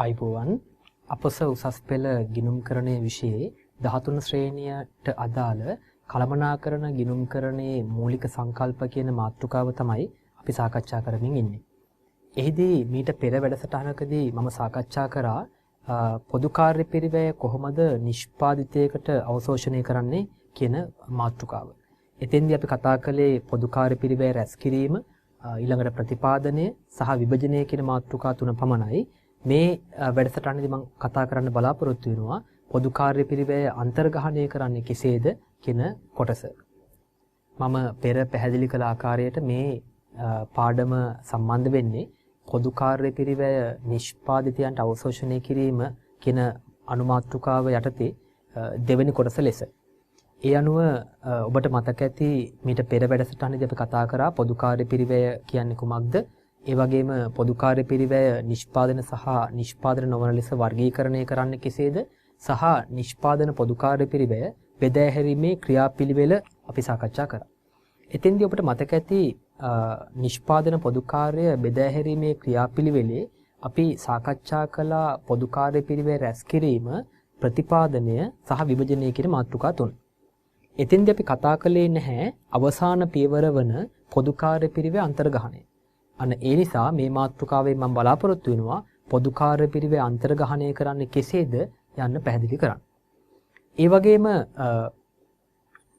අයිබෝවන් අපොස උසස් පෙළ ගිණුම්කරණය විෂයේ 13 ශ්‍රේණියට අදාළ කළමනාකරණ ගිණුම්කරණයේ මූලික සංකල්ප කියන මාතෘකාව තමයි අපි සාකච්ඡා කරමින් ඉන්නේ. එහිදී මීට පෙර වැඩසටහනකදී මම සාකච්ඡා කරා පොදු කාර්ය පිරිවැය කොහොමද නිෂ්පාදිතයකට අවශෝෂණය කරන්නේ කියන මාතෘකාව. එතෙන්දී අපි කතා කළේ පොදු කාර්ය පිරිවැය රැස් කිරීම, ඊළඟට ප්‍රතිපාදනය සහ විභජනය කියන මාතෘකා තුන පමණයි. මේ වැඩසටහනේදී මම කතා කරන්න බලාපොරොත්තු වෙනවා පොදු කාර්ය පිරිවැය අන්තර්ග්‍රහණය කරන්නේ කෙසේද කියන කොටස. මම පෙර පැහැදිලි කළ ආකාරයට මේ පාඩම සම්බන්ධ වෙන්නේ පොදු කාර්ය පිරිවැය නිෂ්පාදිතයන්ට අවශෝෂණය කිරීම කියන අනුමාතෘකාව යටතේ දෙවෙනි කොටස ලෙස. ඒ අනුව ඔබට මතක ඇති මීට පෙර වැඩසටහනේදී අපි කතා කරා පොදු කාර්ය පිරිවැය කියන්නේ කුමක්ද? ඒ වගේම පොදු කාර්ය පිරිවැය නිෂ්පාදන සහ නිෂ්පාදන නොවන ලෙස වර්ගීකරණය කරන්නේ කෙසේද? සහ නිෂ්පාදන පොදු කාර්ය පිරිවැය බෙදා හැරීමේ ක්‍රියාපිළිවෙල අපි සාකච්ඡා කරා. එතෙන්දී ඔබට මතක ඇති නිෂ්පාදන පොදු කාර්ය බෙදා හැරීමේ ක්‍රියාපිළිවෙලේ අපි සාකච්ඡා කළ පොදු කාර්ය පිරිවැය රැස් කිරීම, ප්‍රතිපාදනය සහ විභජනය කියන මාතෘකා තුන. එතෙන්දී අපි කතා කළේ නැහැ අවසාන පියවර වන පොදු කාර්ය පිරිවැය අන්තර්ග්‍රහණය. අන්න ඒ නිසා මේ මාතෘකාවෙන් මම බලාපොරොත්තු වෙනවා පොදු කාර්ය පිරිවැය අන්තර්ග්‍රහණය කරන්නේ කෙසේද යන්න පැහැදිලි කරන්න. ඒ වගේම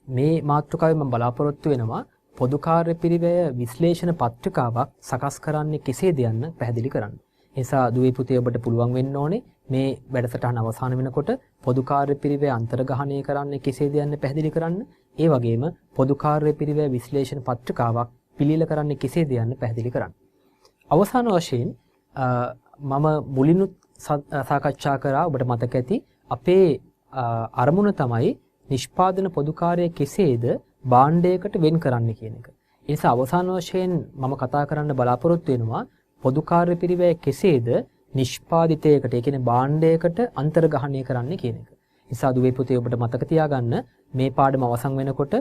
මේ මාතෘකාවෙන් මම බලාපොරොත්තු වෙනවා පොදු කාර්ය පිරිවැය විශ්ලේෂණ පත්‍රිකාවක් සකස් කරන්නේ කෙසේද යන්න පැහැදිලි කරන්න. ඒ නිසා දුවේ පුතේ ඔබට පුළුවන් වෙන්න ඕනේ මේ වැඩසටහන අවසන් වෙනකොට පොදු කාර්ය පිරිවැය අන්තර්ග්‍රහණය කරන්නේ කෙසේද යන්න පැහැදිලි කරන්න. ඒ වගේම පොදු කාර්ය පිරිවැය විශ්ලේෂණ පත්‍රිකාවක් පිළිල කරන්නේ කෙසේද යන්න පැහැදිලි කරන්න. අවසාන වශයෙන් මම මුලිනුත් සාකච්ඡා කරා ඔබට මතක ඇති අපේ අරමුණ තමයි නිෂ්පාදන පොදු කාර්යය කෙසේද භාණ්ඩයකට වෙන් කරන්න කියන එක. ඒ නිසා අවසාන වශයෙන් මම කතා කරන්න බලාපොරොත්තු වෙනවා පොදු කාර්ය පිරිවැය කෙසේද නිෂ්පාදිතයකට, ඒ කියන්නේ භාණ්ඩයකට අන්තර්ග්‍රහණය කරන්න කියන එක. ඒ නිසා දුවේ පුතේ ඔබට මතක තියාගන්න මේ පාඩම අවසන් වෙනකොට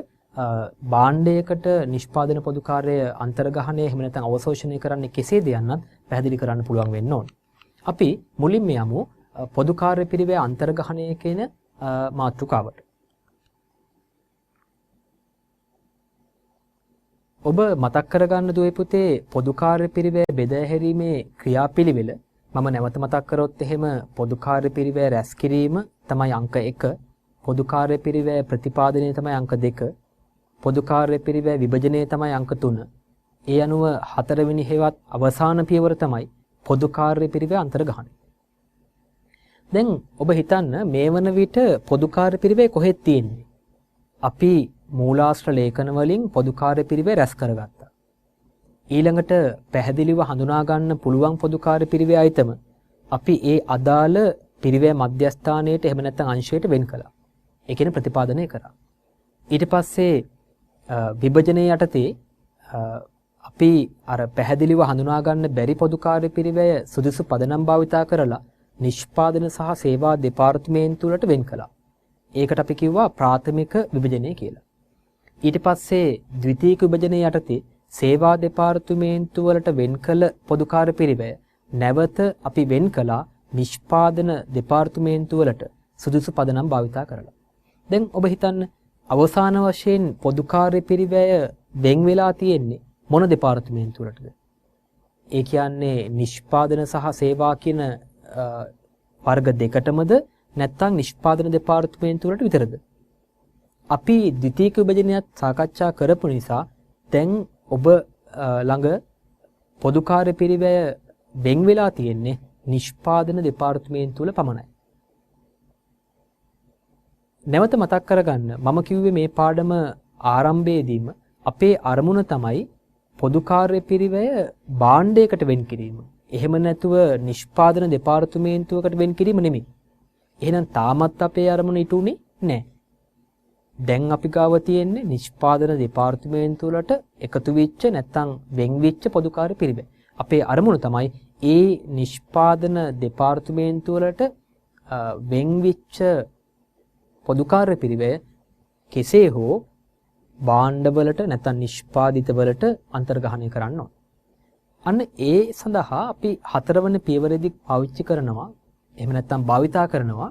භාණ්ඩයකට නිෂ්පාදන පොදු කාර්යය අන්තර්ග්‍රහණය එහෙම නැත්නම් අවශෝෂණය කරන්නේ කෙසේද යන්නත් පැහැදිලි කරන්න පුළුවන් වෙන්න ඕනේ. අපි මුලින්ම යමු පොදු කාර්ය පිරිවැය අන්තර්ග්‍රහණය කියන මාතෘකාවට. ඔබ මතක් කරගන්න දුවේ පුතේ පොදු කාර්ය පිරිවැය බෙදා හැරීමේ ක්‍රියාපිළිවෙල මම නැවත මතක් කරොත් එහෙම පොදු කාර්ය පිරිවැය රැස් කිරීම තමයි අංක 1, පොදු කාර්ය පිරිවැය ප්‍රතිපාදනය තමයි අංක 2, පොදු කාර්ය පිරිවැය විභජනය තමයි අංක 3. ඒ අනුව 4 වෙනි හේවත් අවසාන පියවර තමයි පොදු කාර්ය පිරිවැය අන්තර්ග්‍රහණය. දැන් ඔබ හිතන්න මේ වන විට පොදු කාර්ය පිරිවැය කොහෙද තියෙන්නේ? අපි මූලාශ්‍ර ලේඛන වලින් පොදු කාර්ය පිරිවැය රැස් කරගත්තා. ඊළඟට පැහැදිලිව හඳුනා ගන්න පුළුවන් පොදු කාර්ය පිරිවැය අයිතම අපි ඒ අදාළ පිරිවැය මධ්‍යස්ථානයට එහෙම නැත්නම් අංශයට වෙන් කළා. ඒ කියන්නේ ප්‍රතිපාදනය කරා. ඊට පස්සේ විභජනයේ යටතේ අපි අර පැහැදිලිව හඳුනා ගන්න බැරි පොදු කාර්ය පිරිවැය සුදුසු පදනම් භාවිතා කරලා නිෂ්පාදන සහ සේවා දෙපාර්තමේන්තුව වලට වෙන් කළා. ඒකට අපි කිව්වා ප්‍රාථමික විභජනය කියලා. ඊට පස්සේ ද්විතීයික විභජනයේ යටතේ සේවා දෙපාර්තමේන්තුව වලට වෙන් කළ පොදු කාර්ය පිරිවැය නැවත අපි වෙන් කළා නිෂ්පාදන දෙපාර්තමේන්තුව වලට සුදුසු පදනම් භාවිතා කරලා. දැන් ඔබ හිතන්න අවසාන වශයෙන් පොදු කාර්ය පිරිවැය වෙන් වෙලා තියෙන්නේ මොන දෙපාර්තමේන්තුව වලටද? ඒ කියන්නේ නිෂ්පාදන සහ සේවා කියන වර්ග දෙකටමද නැත්නම් නිෂ්පාදන දෙපාර්තමේන්තුව වලට විතරද? අපි ද්විතීයික විභජනයත් සාකච්ඡා කරපු නිසා දැන් ඔබ ළඟ පොදු කාර්ය පිරිවැය වෙන් වෙලා තියෙන්නේ නිෂ්පාදන දෙපාර්තමේන්තුව වල පමණයි. නැවත මතක් කරගන්න මම කිව්වේ මේ පාඩම ආරම්භයේදීම අපේ අරමුණ තමයි පොදු කාර්ය පිරිවැය භාණ්ඩයකට වෙන් කිරීම. එහෙම නැතුව නිෂ්පාදන දෙපාර්තමේන්තුවකට වෙන් කිරීම නෙමෙයි. එහෙනම් තාමත් අපේ අරමුණ ඉටුනේ නැහැ. දැන් අපි ගාව තියෙන්නේ නිෂ්පාදන දෙපාර්තමේන්තුව වලට එකතු වෙච්ච නැත්නම් වෙන් වෙච්ච පොදු කාර්ය පිරිවැය. අපේ අරමුණ තමයි ඒ නිෂ්පාදන දෙපාර්තමේන්තුව වලට වෙන් වෙච්ච පොදු කාර්ය පිරිවැය කෙසේ හෝ භාණ්ඩවලට නැත්නම් නිෂ්පාදිතවලට අන්තර්ග්‍රහණය කරන්න ඕන. අන්න ඒ සඳහා අපි හතරවන පියවරේදී පාවිච්චි කරනවා එහෙම නැත්නම් භාවිතා කරනවා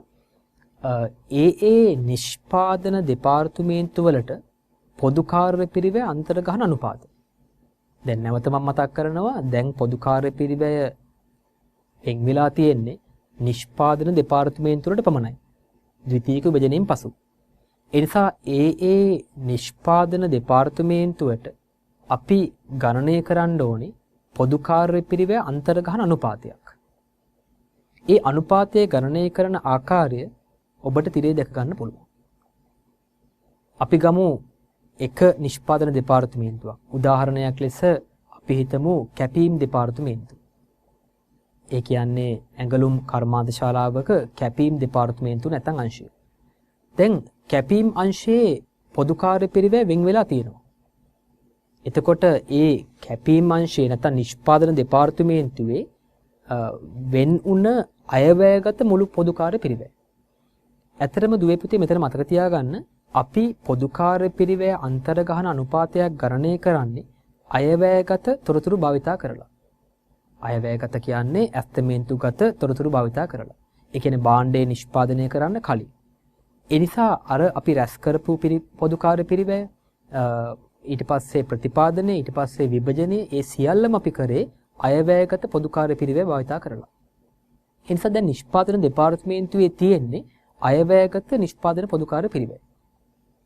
ඒ නිෂ්පාදන දෙපාර්තමේන්තු වලට පොදු කාර්ය පිරිවැය අන්තර්ගහන අනුපාත. දැන් නැවත මම මතක් කරනවා දැන් පොදු කාර්ය පිරිවැය එක් වෙලා තියෙන්නේ නිෂ්පාදන දෙපාර්තමේන්තු වලට පමණයි. ද්විතීයික විභජනයෙන් පසු. ඒ නිසා ඒ නිෂ්පාදන දෙපාර්තමේන්තුවට අපි ගණනය කරන්න ඕනේ පොදු කාර්ය පිරිවැය අන්තර්ගහන අනුපාතයක්. ඒ අනුපාතය ගණනය කරන ආකාරය ඔබට තිරේ දැක ගන්න පුළුවන්. අපි ගමු එක නිෂ්පාදන දෙපාර්තමේන්තුවක්. උදාහරණයක් ලෙස අපි හිතමු කැපීම් දෙපාර්තමේන්තුව. ඒ කියන්නේ ඇඟලුම් කර්මාන්ත ශාලාවක කැපීම් දෙපාර්තමේන්තුව නැත්නම් අංශය. දැන් කැපීම් අංශයේ පොදු කාර්ය පිරිවැය වෙන් වෙලා තියෙනවා. එතකොට ඒ කැපීම් අංශයේ නැත්නම් නිෂ්පාදන දෙපාර්තමේන්තුවේ වෙන් වුණ අයවැයගත මුළු පොදු කාර්ය පිරිවැය. ඇත්තටම දුවේ පුතේ මෙතන මතක තියාගන්න අපි පොදු කාර්ය පිරිවැය අන්තර්ගහන අනුපාතයක් ගණනය කරන්නේ අයවැයගත තොරතුරු භාවිතා කරලා. අයවැයගත කියන්නේ ඇස්තමේන්තුගත තොරතුරු භාවිතා කරලා. ඒ කියන්නේ භාණ්ඩය නිෂ්පාදනය කරන්න කලින්. ඒ නිසා අර අපි රැස් කරපු පොදු කාර්ය පිරිවැය ඊට පස්සේ ප්‍රතිපාදනය ඊට පස්සේ විභජනය ඒ සියල්ලම අපි කරේ අයවැයගත පොදු කාර්ය පිරිවැය භාවිතා කරලා. ඒ නිසා දැන් නිෂ්පාදන දෙපාර්තමේන්තුවේ තියෙන්නේ අයවැයගත නිෂ්පාදන පොදු කාර්ය පිරිවැය.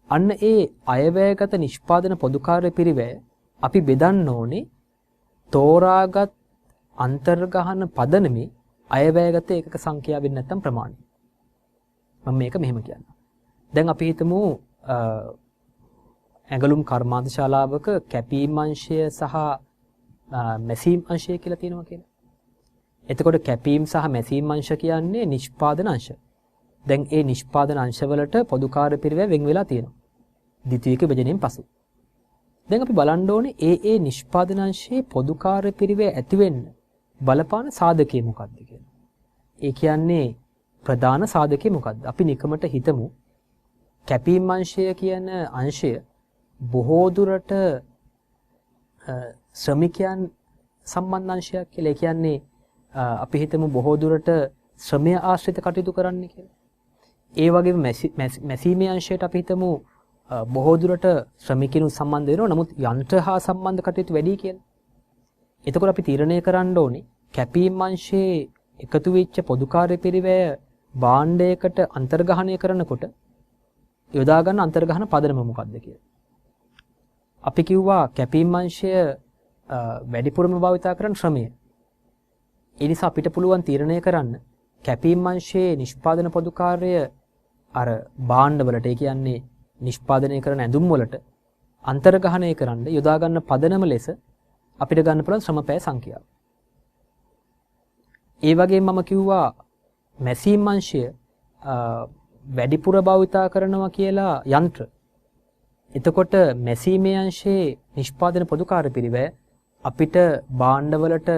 අන්න ඒ අයවැයගත නිෂ්පාදන පොදු කාර්ය පිරිවැය අපි බෙදන්න ඕනේ තෝරාගත් අන්තර්ගහන පදනමේ අයවැයගත ඒකක සංඛ්‍යාවෙන් නැත්තම් ප්‍රමාණය. මම මේක මෙහෙම කියන්නම්. දැන් අපි හිතමු ඇඟලුම් කර්මාන්ත ශාලාවක කැපීම් අංශය සහ මැසීම් අංශය කියලා තියෙනවා කියලා. එතකොට කැපීම් සහ මැසීම් අංශ කියන්නේ නිෂ්පාදන අංශ. දැන් ඒ නිෂ්පාදන අංශවලට පොදු කාර්ය පිරිවැය වෙන් වෙලා තියෙනවා. ද්විතීයික විභජනයෙන් පසු. දැන් අපි බලන්න ඕනේ ඒ නිෂ්පාදන අංශයේ පොදු කාර්ය පිරිවැය ඇති වෙන්න බලපාන සාධකය මොකක්ද කියලා. ඒ කියන්නේ ප්‍රධාන සාධකය මොකක්ද? අපි නිකමට හිතමු කැපීම් අංශය කියන අංශය බොහෝ දුරට ශ්‍රමිකයන් සම්බන්ධ අංශයක් කියලා. ඒ කියන්නේ අපි හිතමු බොහෝ දුරට ශ්‍රමය ආශ්‍රිත කටයුතු කරන්න කියලා. ඒ වගේම මැසීමේ අංශයට අපි හිතමු බොහෝ දුරට ශ්‍රමිකයන් සම්බන්ධ වෙනවා. නමුත් යන්ත්‍ර හා සම්බන්ධ කටයුතු වැඩි කියලා. එතකොට අපි තීරණය කරන්න ඕනේ කැපීම් අංශයේ එකතු වෙච්ච පොදු කාර්ය පිරිවැය භාණ්ඩයකට අන්තර්ගහනය කරනකොට යොදා ගන්න අන්තර්ගහන පදනම මොකක්ද කියලා. අපි කිව්වා කැපීම් අංශය වැඩිපුරම භාවිතා කරන ශ්‍රමය. ඒ නිසා අපිට පුළුවන් තීරණය කරන්න කැපීම් අංශයේ නිෂ්පාදන පොදු කාර්ය අර භාණ්ඩවලට ඒ කියන්නේ නිෂ්පාදනය කරන ඇඳුම් වලට අන්තර්ගහනය කරන්න යොදා ගන්න පදනම ලෙස අපිට ගන්න පුළුවන් ශ්‍රමපැය සංඛ්‍යාව. ඒ වගේම මම කිව්වා මැසීම් අංශය වැඩිපුර භාවිතා කරනවා කියලා යන්ත්‍ර. එතකොට මැසීමේ අංශයේ නිෂ්පාදන පොදු කාර්ය පිරිවැය අපිට භාණ්ඩවලට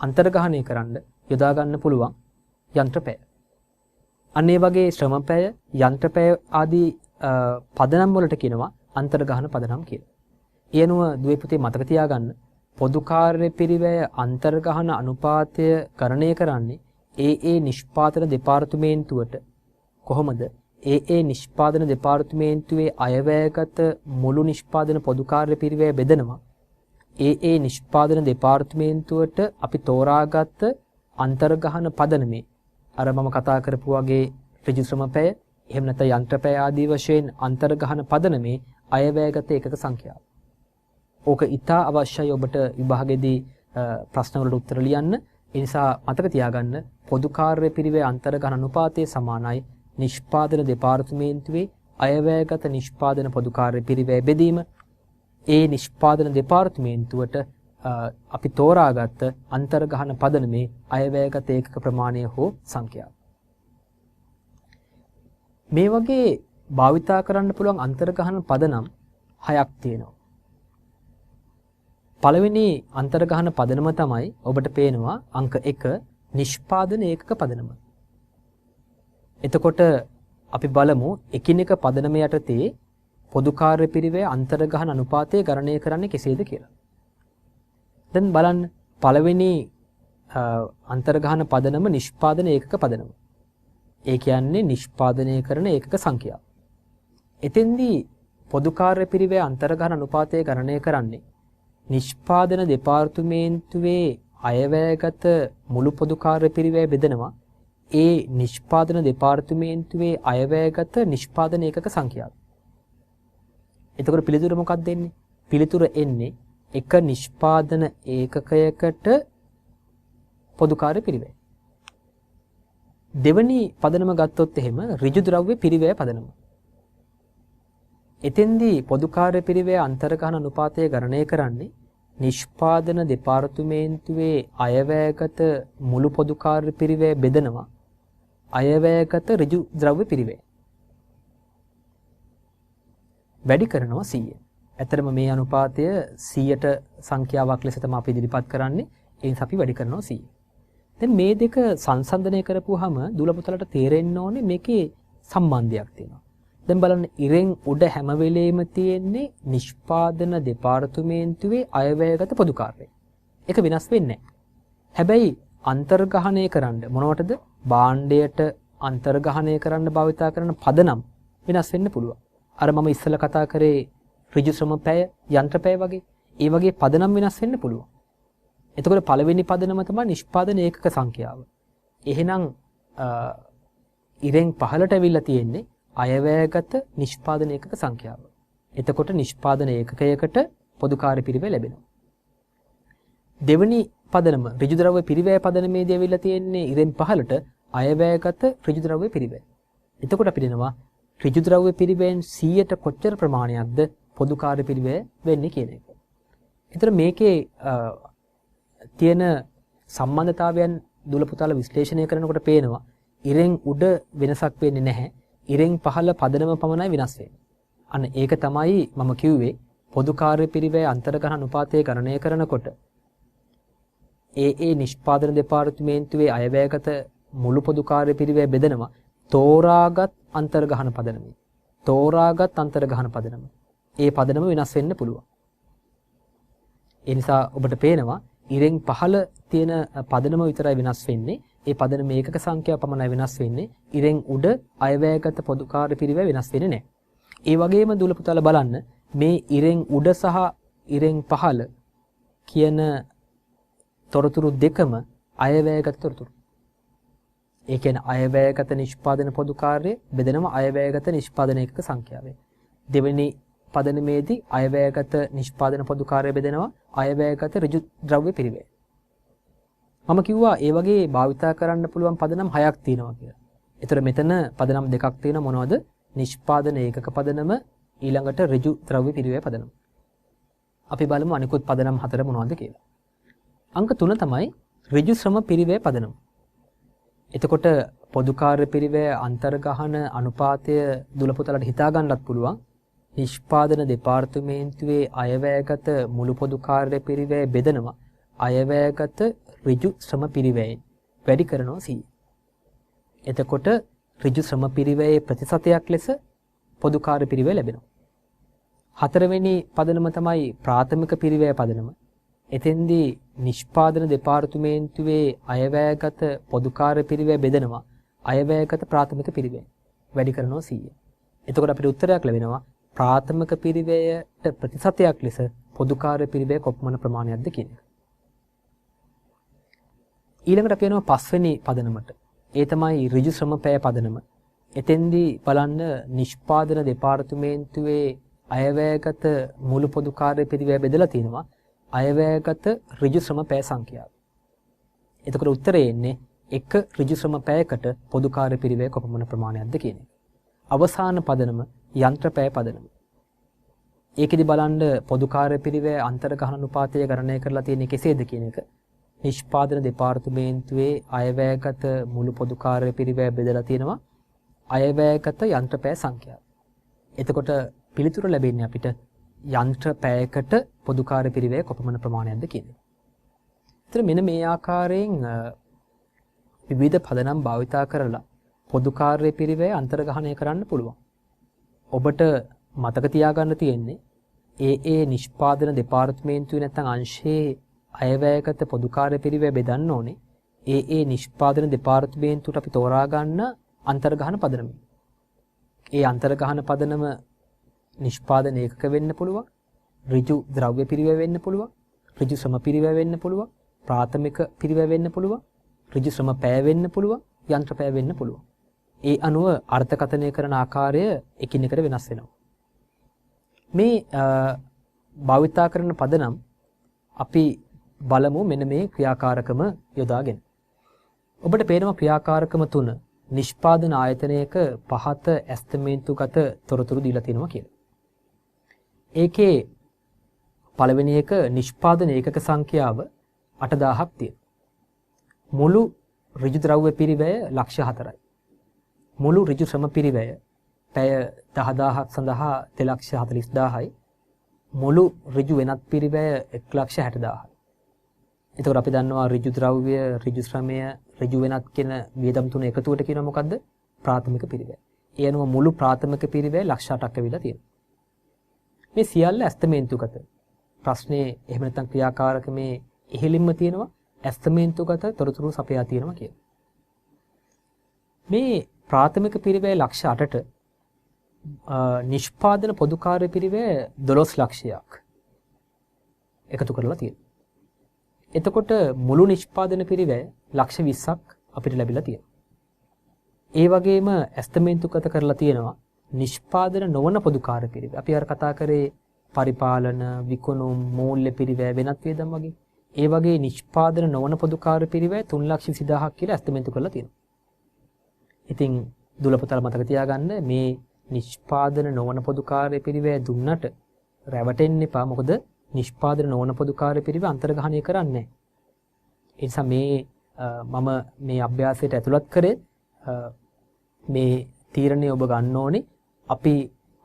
අන්තර්ගහනය කරන්න යොදා ගන්න පුළුවන් යන්ත්‍රපැය. අන්න ඒ වගේ ශ්‍රමපැය, යන්ත්‍රපැය ආදී පදනම් වලට කියනවා අන්තර්ගහන පදනම් කියලා. ඒ අනුව දුවේ පුතේ මතක තියාගන්න පොදු කාර්ය පිරිවැය අන්තර්ගහන අනුපාතය ගණනය කරන්නේ ඒ නිෂ්පාදන දෙපාර්තමේන්තුවට කොහොමද? ඒ නිෂ්පාදන දෙපාර්තමේන්තුවේ අයවැයගත මුළු නිෂ්පාදන පොදු කාර්ය පිරිවැය බෙදනවා. ඒ නිෂ්පාදන දෙපාර්තමේන්තුවට අපි තෝරාගත් අන්තර්ගහන පදනමේ අර මම කතා කරපු වගේ ඍජු ශ්‍රමපැය එහෙම නැත්නම් යන්ත්‍රපැය ආදී වශයෙන් අන්තර්ගහන පදනමේ අයවැයගත ඒකක සංඛ්‍යාව. ඕක ඉතා අවශ්‍යයි ඔබට විභාගෙදී ප්‍රශ්න වලට උත්තර ලියන්න. ඒ නිසා මතක තියාගන්න පොදු කාර්ය පිරිවැය අන්තර්ගහන අනුපාතය සමානයි නිෂ්පාදන දෙපාර්තමේන්තුවේ අයවැයගත නිෂ්පාදන පොදු කාර්ය පිරිවැය බෙදීම. ඒ නිෂ්පාදන දෙපාර්තමේන්තුවට අපි තෝරාගත්ත අන්තර්ගහන පදනමේ අයවැයගත ඒකක ප්‍රමාණය හෝ සංඛ්‍යාව. මේ වගේ භාවිතා කරන්න පුළුවන් අන්තර්ගහන පදනම් 6ක් තියෙනවා. පළවෙනි අන්තර්ගහන පදනම තමයි ඔබට පේනවා අංක 1 නිෂ්පාදන ඒකක පදනම. එතකොට අපි බලමු එකිනෙක පදනම යටතේ පොදු කාර්ය පිරිවැය අන්තර්ගහන අනුපාතය ගණනය කරන්නේ කෙසේද කියලා. දැන් බලන්න පළවෙනි අන්තර්ගහන පදනම නිෂ්පාදන ඒකක පදනම. ඒ කියන්නේ නිෂ්පාදනය කරන ඒකක සංඛ්‍යාව. එතෙන්දී පොදු කාර්ය පිරිවේ අන්තර්ගහන අනුපාතය ගණනය කරන්නේ නිෂ්පාදන දෙපාර්තමේන්තුවේ අයවැයගත මුළු පොදු කාර්ය පිරිවේ බෙදනවා ඒ නිෂ්පාදන දෙපාර්තමේන්තුවේ අයවැයගත නිෂ්පාදන ඒකක සංඛ්‍යාව. එතකොට පිළිතුර මොකක්ද දෙන්නේ? පිළිතුර එන්නේ එක නිෂ්පාදන ඒකකයකට පොදු කාර්ය පිරිවේ. දෙවනි පදනම ගත්තොත් එහෙම ඍජු ද්‍රව්‍ය පිරිවේ පදනම. එතෙන්දී පොදු කාර්ය පිරිවේ අන්තර්ගහන අනුපාතය ගණනය කරන්නේ නිෂ්පාදන දෙපාර්තමේන්තුවේ අයවැයගත මුළු පොදු කාර්ය පිරිවේ බෙදනවා අයවැයගත ඍජු ද්‍රව්‍ය පිරිවේ. වැඩි කරනවා 100. ඇතරම මේ අනුපාතය 100ට සංඛ්‍යාවක් ලෙස තමයි අපි ඉදිරිපත් කරන්නේ. ඒ නිසා අපි වැඩි කරනවා 100. දැන් මේ දෙක සංසන්දනය කරපුවාම දුල පුතලට තේරෙන්න ඕනේ මේකේ සම්බන්ධයක් තියෙනවා. දැන් බලන්න ඉරෙන් උඩ හැම වෙලෙම තියෙන්නේ නිෂ්පාදන දෙපාර්තමේන්තුවේ අයවැයගත පොදු කාර්යය. ඒක වෙනස් වෙන්නේ නැහැ. හැබැයි අන්තර්ගහනය කරන්න මොනවටද? භාණ්ඩයට අන්තර්ගහනය කරන්න භාවිතා කරන පදනම් වෙනස් වෙන්න පුළුවන්. අර මම ඉස්සෙල්ලා කතා කරේ ඍජු ශ්‍රම පැය, යන්ත්‍ර පැය වගේ. ඒ වගේ පදනම් වෙනස් වෙන්න පුළුවන්. එතකොට පළවෙනි පදනම තමයි නිෂ්පාදන ඒකක සංඛ්‍යාව. එහෙනම් ඉරෙන් පහළට ඇවිල්ලා තියෙන්නේ අයවැයගත නිෂ්පාදන ඒකක සංඛ්‍යාව. එතකොට නිෂ්පාදන ඒකකයකට පොදු කාර්ය පිරිවේ ලැබෙනවා. දෙවෙනි පදනම ඍජු ද්‍රව්‍ය පිරිවැය පදනමේදී ඇවිල්ලා තියෙන්නේ ඉරෙන් පහළට අයවැයගත ඍජු ද්‍රව්‍ය පිරිවැය. එතකොට අපි දෙනවා ඍජු ද්‍රව්‍ය පිරිවැයෙන් 100ට කොච්චර ප්‍රමාණයක්ද පොදු කාර්ය පිරිවැය වෙන්නේ කියන එක. ඒතර මේකේ තියෙන සම්බන්ධතාවයන් දුල පුතාලා විශ්ලේෂණය කරනකොට පේනවා ඉරෙන් උඩ වෙනසක් වෙන්නේ නැහැ. ඉරෙන් පහළ පදනම පමණයි වෙනස් වෙන්නේ. අන්න ඒක තමයි මම කිව්වේ පොදු කාර්ය පිරිවැය අන්තර්ගහන අනුපාතය ගණනය කරනකොට ඒ නිෂ්පාදන දෙපාර්තමේන්තුවේ අයවැයගත මුළු පොදු කාර්ය පිරිවැය බෙදනවා තෝරාගත් අන්තර්ගහන පදනමේ. තෝරාගත් අන්තර්ගහන පදනම. ඒ පදනම වෙනස් වෙන්න පුළුවන්. ඒ නිසා ඔබට පේනවා ඉරෙන් පහළ තියෙන පදනම විතරයි වෙනස් වෙන්නේ. ඒ පදනම ඒකක සංඛ්‍යාව පමණයි වෙනස් වෙන්නේ. ඉරෙන් උඩ අයවැයගත පොදු කාර්ය පිරිවැය වෙනස් වෙන්නේ නැහැ. ඒ වගේම දුල පුතාලා බලන්න මේ ඉරෙන් උඩ සහ ඉරෙන් පහළ කියන තොරතුරු දෙකම අයවැයගත තොරතුරු. ඒ කියන්නේ අයවැයගත නිෂ්පාදන පොදු කාර්යය බෙදෙනම අයවැයගත නිෂ්පාදන ඒකක සංඛ්‍යාවෙන්. දෙවෙනි පදනමේදී අයවැයගත නිෂ්පාදන පොදු කාර්යය බෙදෙනවා අයවැයගත ඍජු ද්‍රව්‍ය පිරිවැය. මම කිව්වා ඒ වගේ භාවිතා කරන්න පුළුවන් පදනම් 6ක් තියෙනවා කියලා. ඒතර මෙතන පදනම් දෙකක් තියෙනවා මොනවද? නිෂ්පාදන ඒකක පදනම ඊළඟට ඍජු ද්‍රව්‍ය පිරිවැය පදනම. අපි බලමු අනිකුත් පදනම් 4 මොනවද කියලා. අංක 3 තමයි ඍජු ශ්‍රම පිරිවැය පදනම. එතකොට පොදු කාර්ය පිරිවැය අන්තර්ගහන අනුපාතය දුල පුතලට හිතා ගන්නත් පුළුවන්. නිෂ්පාදන දෙපාර්තමේන්තුවේ අයවැයගත මුළු පොදු කාර්ය පිරිවැය බෙදනවා අයවැයගත ඍජු ශ්‍රම පිරිවැයෙන් වැඩි කරනවා 100. එතකොට ඍජු ශ්‍රම පිරිවැයේ ප්‍රතිශතයක් ලෙස පොදු කාර්ය පිරිවැය ලැබෙනවා. හතරවෙනි පදනම තමයි ප්‍රාථමික පිරිවැය පදනම. එතෙන්දී නිෂ්පාදන දෙපාර්තමේන්තුවේ අයවැයගත පොදු කාර්ය පිරිවැය බෙදනවා අයවැයගත ප්‍රාථමික පිරිවැය වැඩි කරනවා 100. එතකොට අපිට උත්තරයක් ලැබෙනවා ප්‍රාථමික පිරිවැයට ප්‍රතිශතයක් ලෙස පොදු කාර්ය පිරිවැය කොපමණ ප්‍රමාණයක්ද කියන එක. ඊළඟට අපි යනවා පස්වෙනි පදනමට. ඒ තමයි ඍජු ශ්‍රම පැය පදනම. එතෙන්දී බලන්න නිෂ්පාදන දෙපාර්තමේන්තුවේ අයවැයගත මුළු පොදු කාර්ය පිරිවැය බෙදලා තිනවා අයවැයගත ඍජු ශ්‍රම පැය සංඛ්‍යාව. එතකොට උත්තරේ එන්නේ එක ඍජු ශ්‍රම පැයකට පොදු කාර්ය පිරිවැය කොපමණ ප්‍රමාණයක්ද කියන එක. අවසාන පදනම යන්ත්‍ර පැය පදනම. ඒකෙදි බලන්න පොදු කාර්ය පිරිවැය අන්තර්ගහන අනුපාතය ගණනය කරලා තියෙන්නේ කෙසේද කියන එක. නිෂ්පාදන දෙපාර්තමේන්තුවේ අයවැයගත මුළු පොදු කාර්ය පිරිවැය බෙදලා තියෙනවා අයවැයගත යන්ත්‍ර පැය සංඛ්‍යාව. එතකොට පිළිතුර ලැබෙන්නේ අපිට යන්ත්‍ර පැයකට පොදු කාර්ය පිරිවැය කොපමණ ප්‍රමාණයක්ද කියන එක. ඒතර මෙන්න මේ ආකාරයෙන් විවිධ පදනම් භාවිතා කරලා පොදු කාර්ය පිරිවැය අන්තර්ගහනය කරන්න පුළුවන්. ඔබට මතක තියාගන්න තියෙන්නේ ඒ නිෂ්පාදන දෙපාර්තමේන්තුවේ නැත්නම් අංශයේ අයවැයගත පොදු කාර්ය පිරිවැය බෙදන්න ඕනේ ඒ නිෂ්පාදන දෙපාර්තමේන්තුවට අපි තෝරා ගන්න අන්තර්ගහන පදනම. ඒ අන්තර්ගහන පදනම නිෂ්පාදන ඒකක වෙන්න පුළුවන්, ඍජු ද්‍රව්‍ය පිරිවැය වෙන්න පුළුවන්, ඍජු ශ්‍රම පිරිවැය වෙන්න පුළුවන්, ප්‍රාථමික පිරිවැය වෙන්න පුළුවන්, ඍජු ශ්‍රම පැය වෙන්න පුළුවන්, යන්ත්‍ර පැය වෙන්න පුළුවන්. ඒ අනුව අර්ථකථනය කරන ආකාරය එකිනෙකට වෙනස් වෙනවා. මේ භාවිතා කරන පදනම් අපි බලමු මෙන්න මේ ක්‍රියාකාරකම යොදාගෙන. ඔබට පේනවා ක්‍රියාකාරකම 3 නිෂ්පාදන ආයතනයක පහත ඇස්තමේන්තුගත තොරතුරු දීලා තිනවා කියලා. ඒකේ පළවෙනි එක නිෂ්පාදන ඒකක සංඛ්‍යාව 8000ක් තියෙනවා. මුළු ඍජු ද්‍රව්‍ය පිරිවැය ලක්ෂ 4යි. මුළු ඍජු ශ්‍රම පිරිවැය පැය 10000ක් සඳහා 3,40,000යි. මුළු ඍජු වෙනත් පිරිවැය 1,60,000යි. එතකොට අපි දන්නවා ඍජු ද්‍රව්‍ය, ඍජු ශ්‍රමය, ඍජු වෙනත් කියන වියදම් තුන එකතුවට කියනවා මොකද්ද? ප්‍රාථමික පිරිවැය. ඒ අනුව මුළු ප්‍රාථමික පිරිවැය ලක්ෂ 8ක් ඇවිල්ලා තියෙනවා. මේ සියල්ල ඇස්තමේන්තුගත. ප්‍රශ්නේ එහෙම නැත්නම් ක්‍රියාකාරකමේ ඉහළින්ම තියෙනවා ඇස්තමේන්තුගත තොරතුරු සපයා තියෙනවා කියලා. මේ ප්‍රාථමික පිරිවැය ලක්ෂ 8ට නිෂ්පාදන පොදු කාර්ය පිරිවැය 12 ලක්ෂයක් එකතු කරලා තියෙනවා. එතකොට මුළු නිෂ්පාදන පිරිවැය ලක්ෂ 20ක් අපිට ලැබිලා තියෙනවා. ඒ වගේම ඇස්තමේන්තුගත කරලා තියෙනවා නිෂ්පාදන නොවන පොදු කාර්ය පිරිවැය. අපි අර කතා කරේ පරිපාලන, විකුණුම්, මූල්‍ය පිරිවැය වෙනත් වේදම් වගේ. ඒ වගේ නිෂ්පාදන නොවන පොදු කාර්ය පිරිවැය 3,20,000ක් කියලා ඇස්තමේන්තු කරලා තියෙනවා. ඉතින් දුලපතල මතක තියාගන්න මේ නිෂ්පාදන නොවන පොදු කාර්ය පිරිවැය දුන්නට රැවටෙන්න එපා. මොකද නිෂ්පාදන නොවන පොදු කාර්ය පිරිවැය අන්තර්ගහණය කරන්නේ නැහැ. ඒ නිසා මම මේ අභ්‍යාසයට ඇතුළත් කරේ මේ තීරණය ඔබ ගන්න ඕනේ. අපි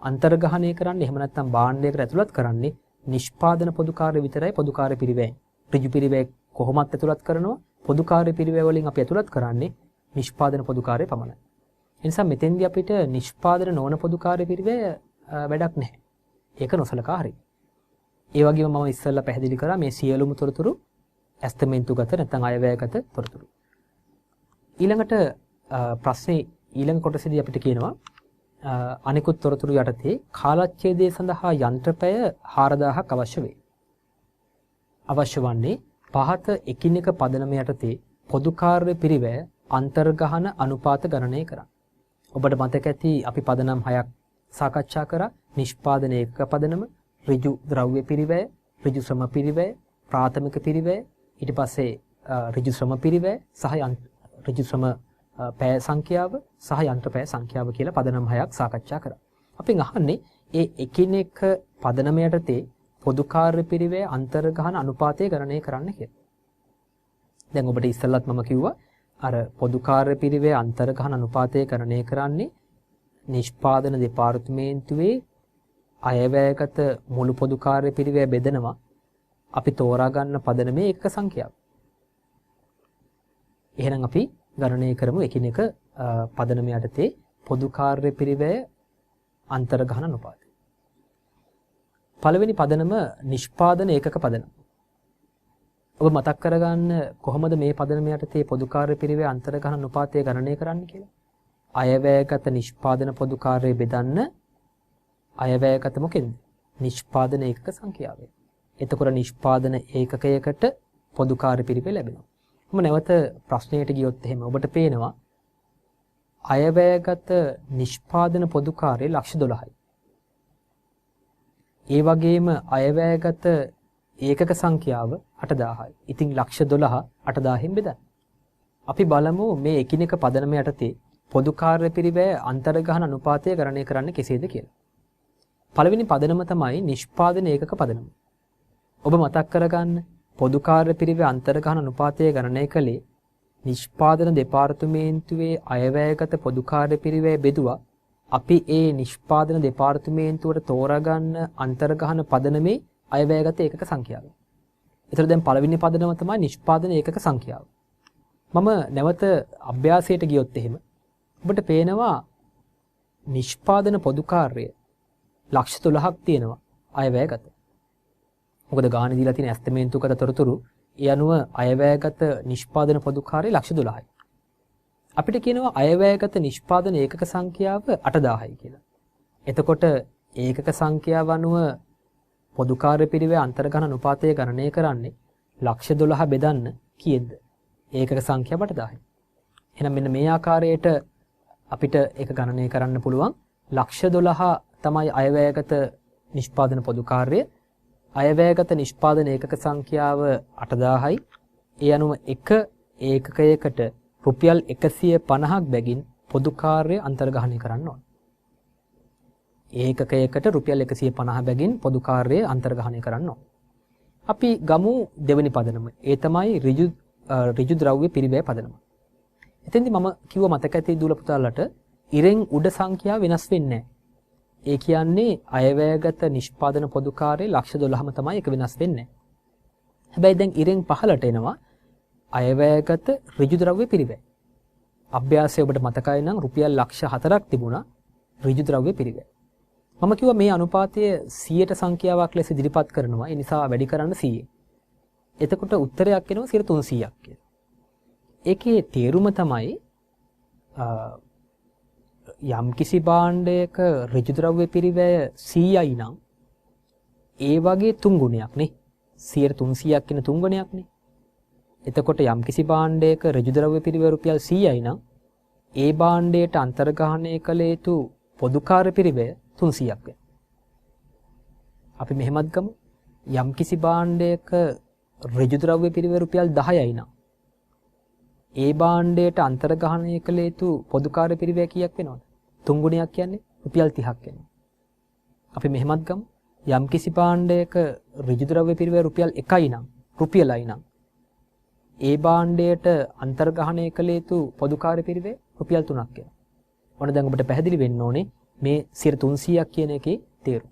අන්තර්ගහණය කරන්නේ එහෙම නැත්නම් භාණ්ඩයකට ඇතුළත් කරන්නේ නිෂ්පාදන පොදු කාර්ය විතරයි පොදු කාර්ය පිරිවැය. ඍජු පිරිවැය කොහොමත් ඇතුළත් කරනවා. පොදු කාර්ය පිරිවැය වලින් අපි ඇතුළත් කරන්නේ නිෂ්පාදන පොදු කාර්ය පමණයි. ඒ නිසා මෙතෙන්දී අපිට නිෂ්පාදන නොවන පොදු කාර්ය පිරිවැය වැඩක් නැහැ. ඒක නොසලකා හරියි. ඒ වගේම මම ඉස්සෙල්ලා පැහැදිලි කරා මේ සියලුම තොරතුරු ඇස්තමේන්තුගත නැත්නම් අයවැයගත තොරතුරු. ඊළඟට ප්‍රශ්නේ ඊළඟ කොටසේදී අපිට කියනවා අනිකුත් තොරතුරු යටතේ කාලච්ඡේදය සඳහා යන්ත්‍රපැය 4000ක් අවශ්‍ය වේ. අවශ්‍ය වන්නේ පහත එකිනෙක පදනම යටතේ පොදු කාර්ය පිරිවැය අන්තර්ගහන අනුපාත ගණනය කරන්න. ඔබට මතක ඇති අපි පදනම් 6ක් සාකච්ඡා කරා. නිෂ්පාදන ඒකක පදනම, ඍජු ද්‍රව්‍ය පිරිවැය, ඍජු ශ්‍රම පිරිවැය, ප්‍රාථමික පිරිවැය, ඊට පස්සේ ඍජු ශ්‍රම පිරිවැය සහ ඍජු ශ්‍රම පැය සංඛ්‍යාව සහ යන්ත්‍ර පැය සංඛ්‍යාව කියලා පදනම් 6ක් සාකච්ඡා කරා. අපි අහන්නේ ඒ එකිනෙක පදනම යටතේ පොදු කාර්ය පිරිවැය අන්තර්ගහන අනුපාතය ගණනය කරන්න කියලා. දැන් ඔබට ඉස්සෙල්ලත් මම කිව්වා අර පොදු කාර්ය පිරිවැය අන්තර්ගහන අනුපාතය ගණනය කරන්නේ නිෂ්පාදන දෙපාර්තමේන්තුවේ අයවැයගත මුළු පොදු කාර්ය පිරිවැය බෙදනවා අපි තෝරා ගන්න පදනමේ එක සංඛ්‍යාව. එහෙනම් අපි ගණනය කරමු එකිනෙක පදනම යටතේ පොදු කාර්ය පිරිවැය අන්තර්ගහන අනුපාතය. පළවෙනි පදනම නිෂ්පාදන ඒකක පදනම. ඔබ මතක් කරගන්න කොහොමද මේ පදනම යටතේ පොදු කාර්ය පිරිවැය අන්තර්ගහන අනුපාතය ගණනය කරන්න කියලා. අයවැයගත නිෂ්පාදන පොදු කාර්යය බෙදන්න අයවැයගත මොකෙන්ද? නිෂ්පාදන ඒකක සංඛ්‍යාවෙන්. එතකොට නිෂ්පාදන ඒකකයකට පොදු කාර්ය පිරිවැය ලැබෙනවා. මම නැවත ප්‍රශ්නයට ගියොත් එහෙම ඔබට පේනවා අයවැයගත නිෂ්පාදන පොදු කාර්යය ලක්ෂ 12යි. ඒ වගේම අයවැයගත ඒකක සංඛ්‍යාව 8000යි. ඉතින් ලක්ෂ 12 8000න් බෙදන්න. අපි බලමු මේ එකිනෙක පදනම යටතේ පොදු කාර්ය පිරිවැය අන්තර්ගහන අනුපාතය ගණනය කරන්න කෙසේද කියලා. පළවෙනි පදනම තමයි නිෂ්පාදන ඒකක පදනම. ඔබ මතක් කරගන්න පොදු කාර්ය පිරිවැය අන්තර්ගහන අනුපාතය ගණනය කළේ නිෂ්පාදන දෙපාර්තමේන්තුවේ අයවැයගත පොදු කාර්ය පිරිවැය බෙදුවා. අපි ඒ නිෂ්පාදන දෙපාර්තමේන්තුවට තෝරාගන්න අන්තර්ගහන පදනමේ අයවැයගත ඒකක සංඛ්‍යාව. ඒතර දැන් පළවෙනි පදනම තමයි නිෂ්පාදන ඒකක සංඛ්‍යාව. මම නැවත අභ්‍යාසයට ගියොත් එහෙම ඔබට පේනවා නිෂ්පාදන පොදු කාර්යය ලක්ෂ 12ක් තියෙනවා අයවැයගත. මොකද ගාණ දීලා තියෙන ඇස්තමේන්තුගත තොරතුරු ඒ අනුව අයවැයගත නිෂ්පාදන පොදු කාර්යය ලක්ෂ 12යි. අපිට කියනවා අයවැයගත නිෂ්පාදන ඒකක සංඛ්‍යාව 8000යි කියලා. එතකොට ඒකක සංඛ්‍යාව අනුව පොදු කාර්ය පිරිවේ අන්තර්ගහන අනුපාතය ගණනය කරන්නේ ලක්ෂ 12 බෙදන්න කීයද? ඒකක සංඛ්‍යාව 8000යි. එහෙනම් මෙන්න මේ ආකාරයට අපිට ඒක ගණනය කරන්න පුළුවන්. ලක්ෂ 12 තමයි අයවැයගත නිෂ්පාදන පොදු කාර්යය. අයවැයගත නිෂ්පාදන ඒකක සංඛ්‍යාව 8000යි. ඒ අනුව එක ඒකකයකට රුපියල් 150ක් බැගින් පොදු කාර්යය අන්තර්ගහනය කරන්න ඕන. ඒකකයකට රුපියල් 150 බැගින් පොදු කාර්යය අන්තර්ගහනය කරන්න ඕන. අපි ගමු දෙවෙනි පදනම. ඒ තමයි ඍජු ද්‍රව්‍ය පිරිවැය පදනම. එතෙන්දී මම කිව්ව මතක ඇති දූල පුතාලට ඉරෙන් උඩ සංඛ්‍යාව වෙනස් වෙන්නේ නැහැ. ඒ කියන්නේ අයවැයගත නිෂ්පාදන පොදු කාර්යය ලක්ෂ 12ම තමයි එක වෙනස් වෙන්නේ. හැබැයි දැන් ඉරෙන් පහළට එනවා අයවැයගත ඍජු ද්‍රව්‍ය පිරිවැය. අභ්‍යාසය ඔබට මතකයි නම් රුපියල් ලක්ෂ 4ක් තිබුණා ඍජු ද්‍රව්‍ය පිරිවැය. මම කිව්වා මේ අනුපාතය 100ට සංඛ්‍යාවක් ලෙස ඉදිරිපත් කරනවා. ඒ නිසා වැඩි කරන්න 100. එතකොට උත්තරයක් එනවා 300ක් කියලා. ඒකේ තේරුම තමයි යම්කිසි භාණ්ඩයක ඍජු ද්‍රව්‍ය පිරිවැය 100යි නම් ඒ වගේ 3 ගුණයක් නේ 300ක් කියන 3 ගුණයක් නේ. එතකොට යම්කිසි භාණ්ඩයක ඍජු ද්‍රව්‍ය පිරිවැය රුපියල් 100යි නම් ඒ භාණ්ඩයට අන්තර්ගහණය කළ යුතු පොදු කාර්ය පිරිවැය 300ක් වෙනවා. අපි මෙහෙමත් ගමු. යම්කිසි භාණ්ඩයක ඍජු ද්‍රව්‍ය පිරිවැය රුපියල් 10යි නම් ඒ භාණ්ඩයට අන්තර්ගහණය කළ යුතු පොදු කාර්ය පිරිවැය කීයක් වෙනවද? 3 ගුණයක් කියන්නේ රුපියල් 30ක් වෙනවා. අපි මෙහෙමත් ගමු. යම්කිසි භාණ්ඩයක ඍජු ද්‍රව්‍ය පිරිවැය රුපියල් 1යි නම් රුපියලයි නම් ඒ භාණ්ඩයට අන්තර්ගහණය කළ යුතු පොදු කාර්ය පිරිවැය රුපියල් 3ක් වෙනවා. ඔන්න දැන් ඔබට පැහැදිලි වෙන්න ඕනේ මේ 300ක් කියන එකේ තේරුම.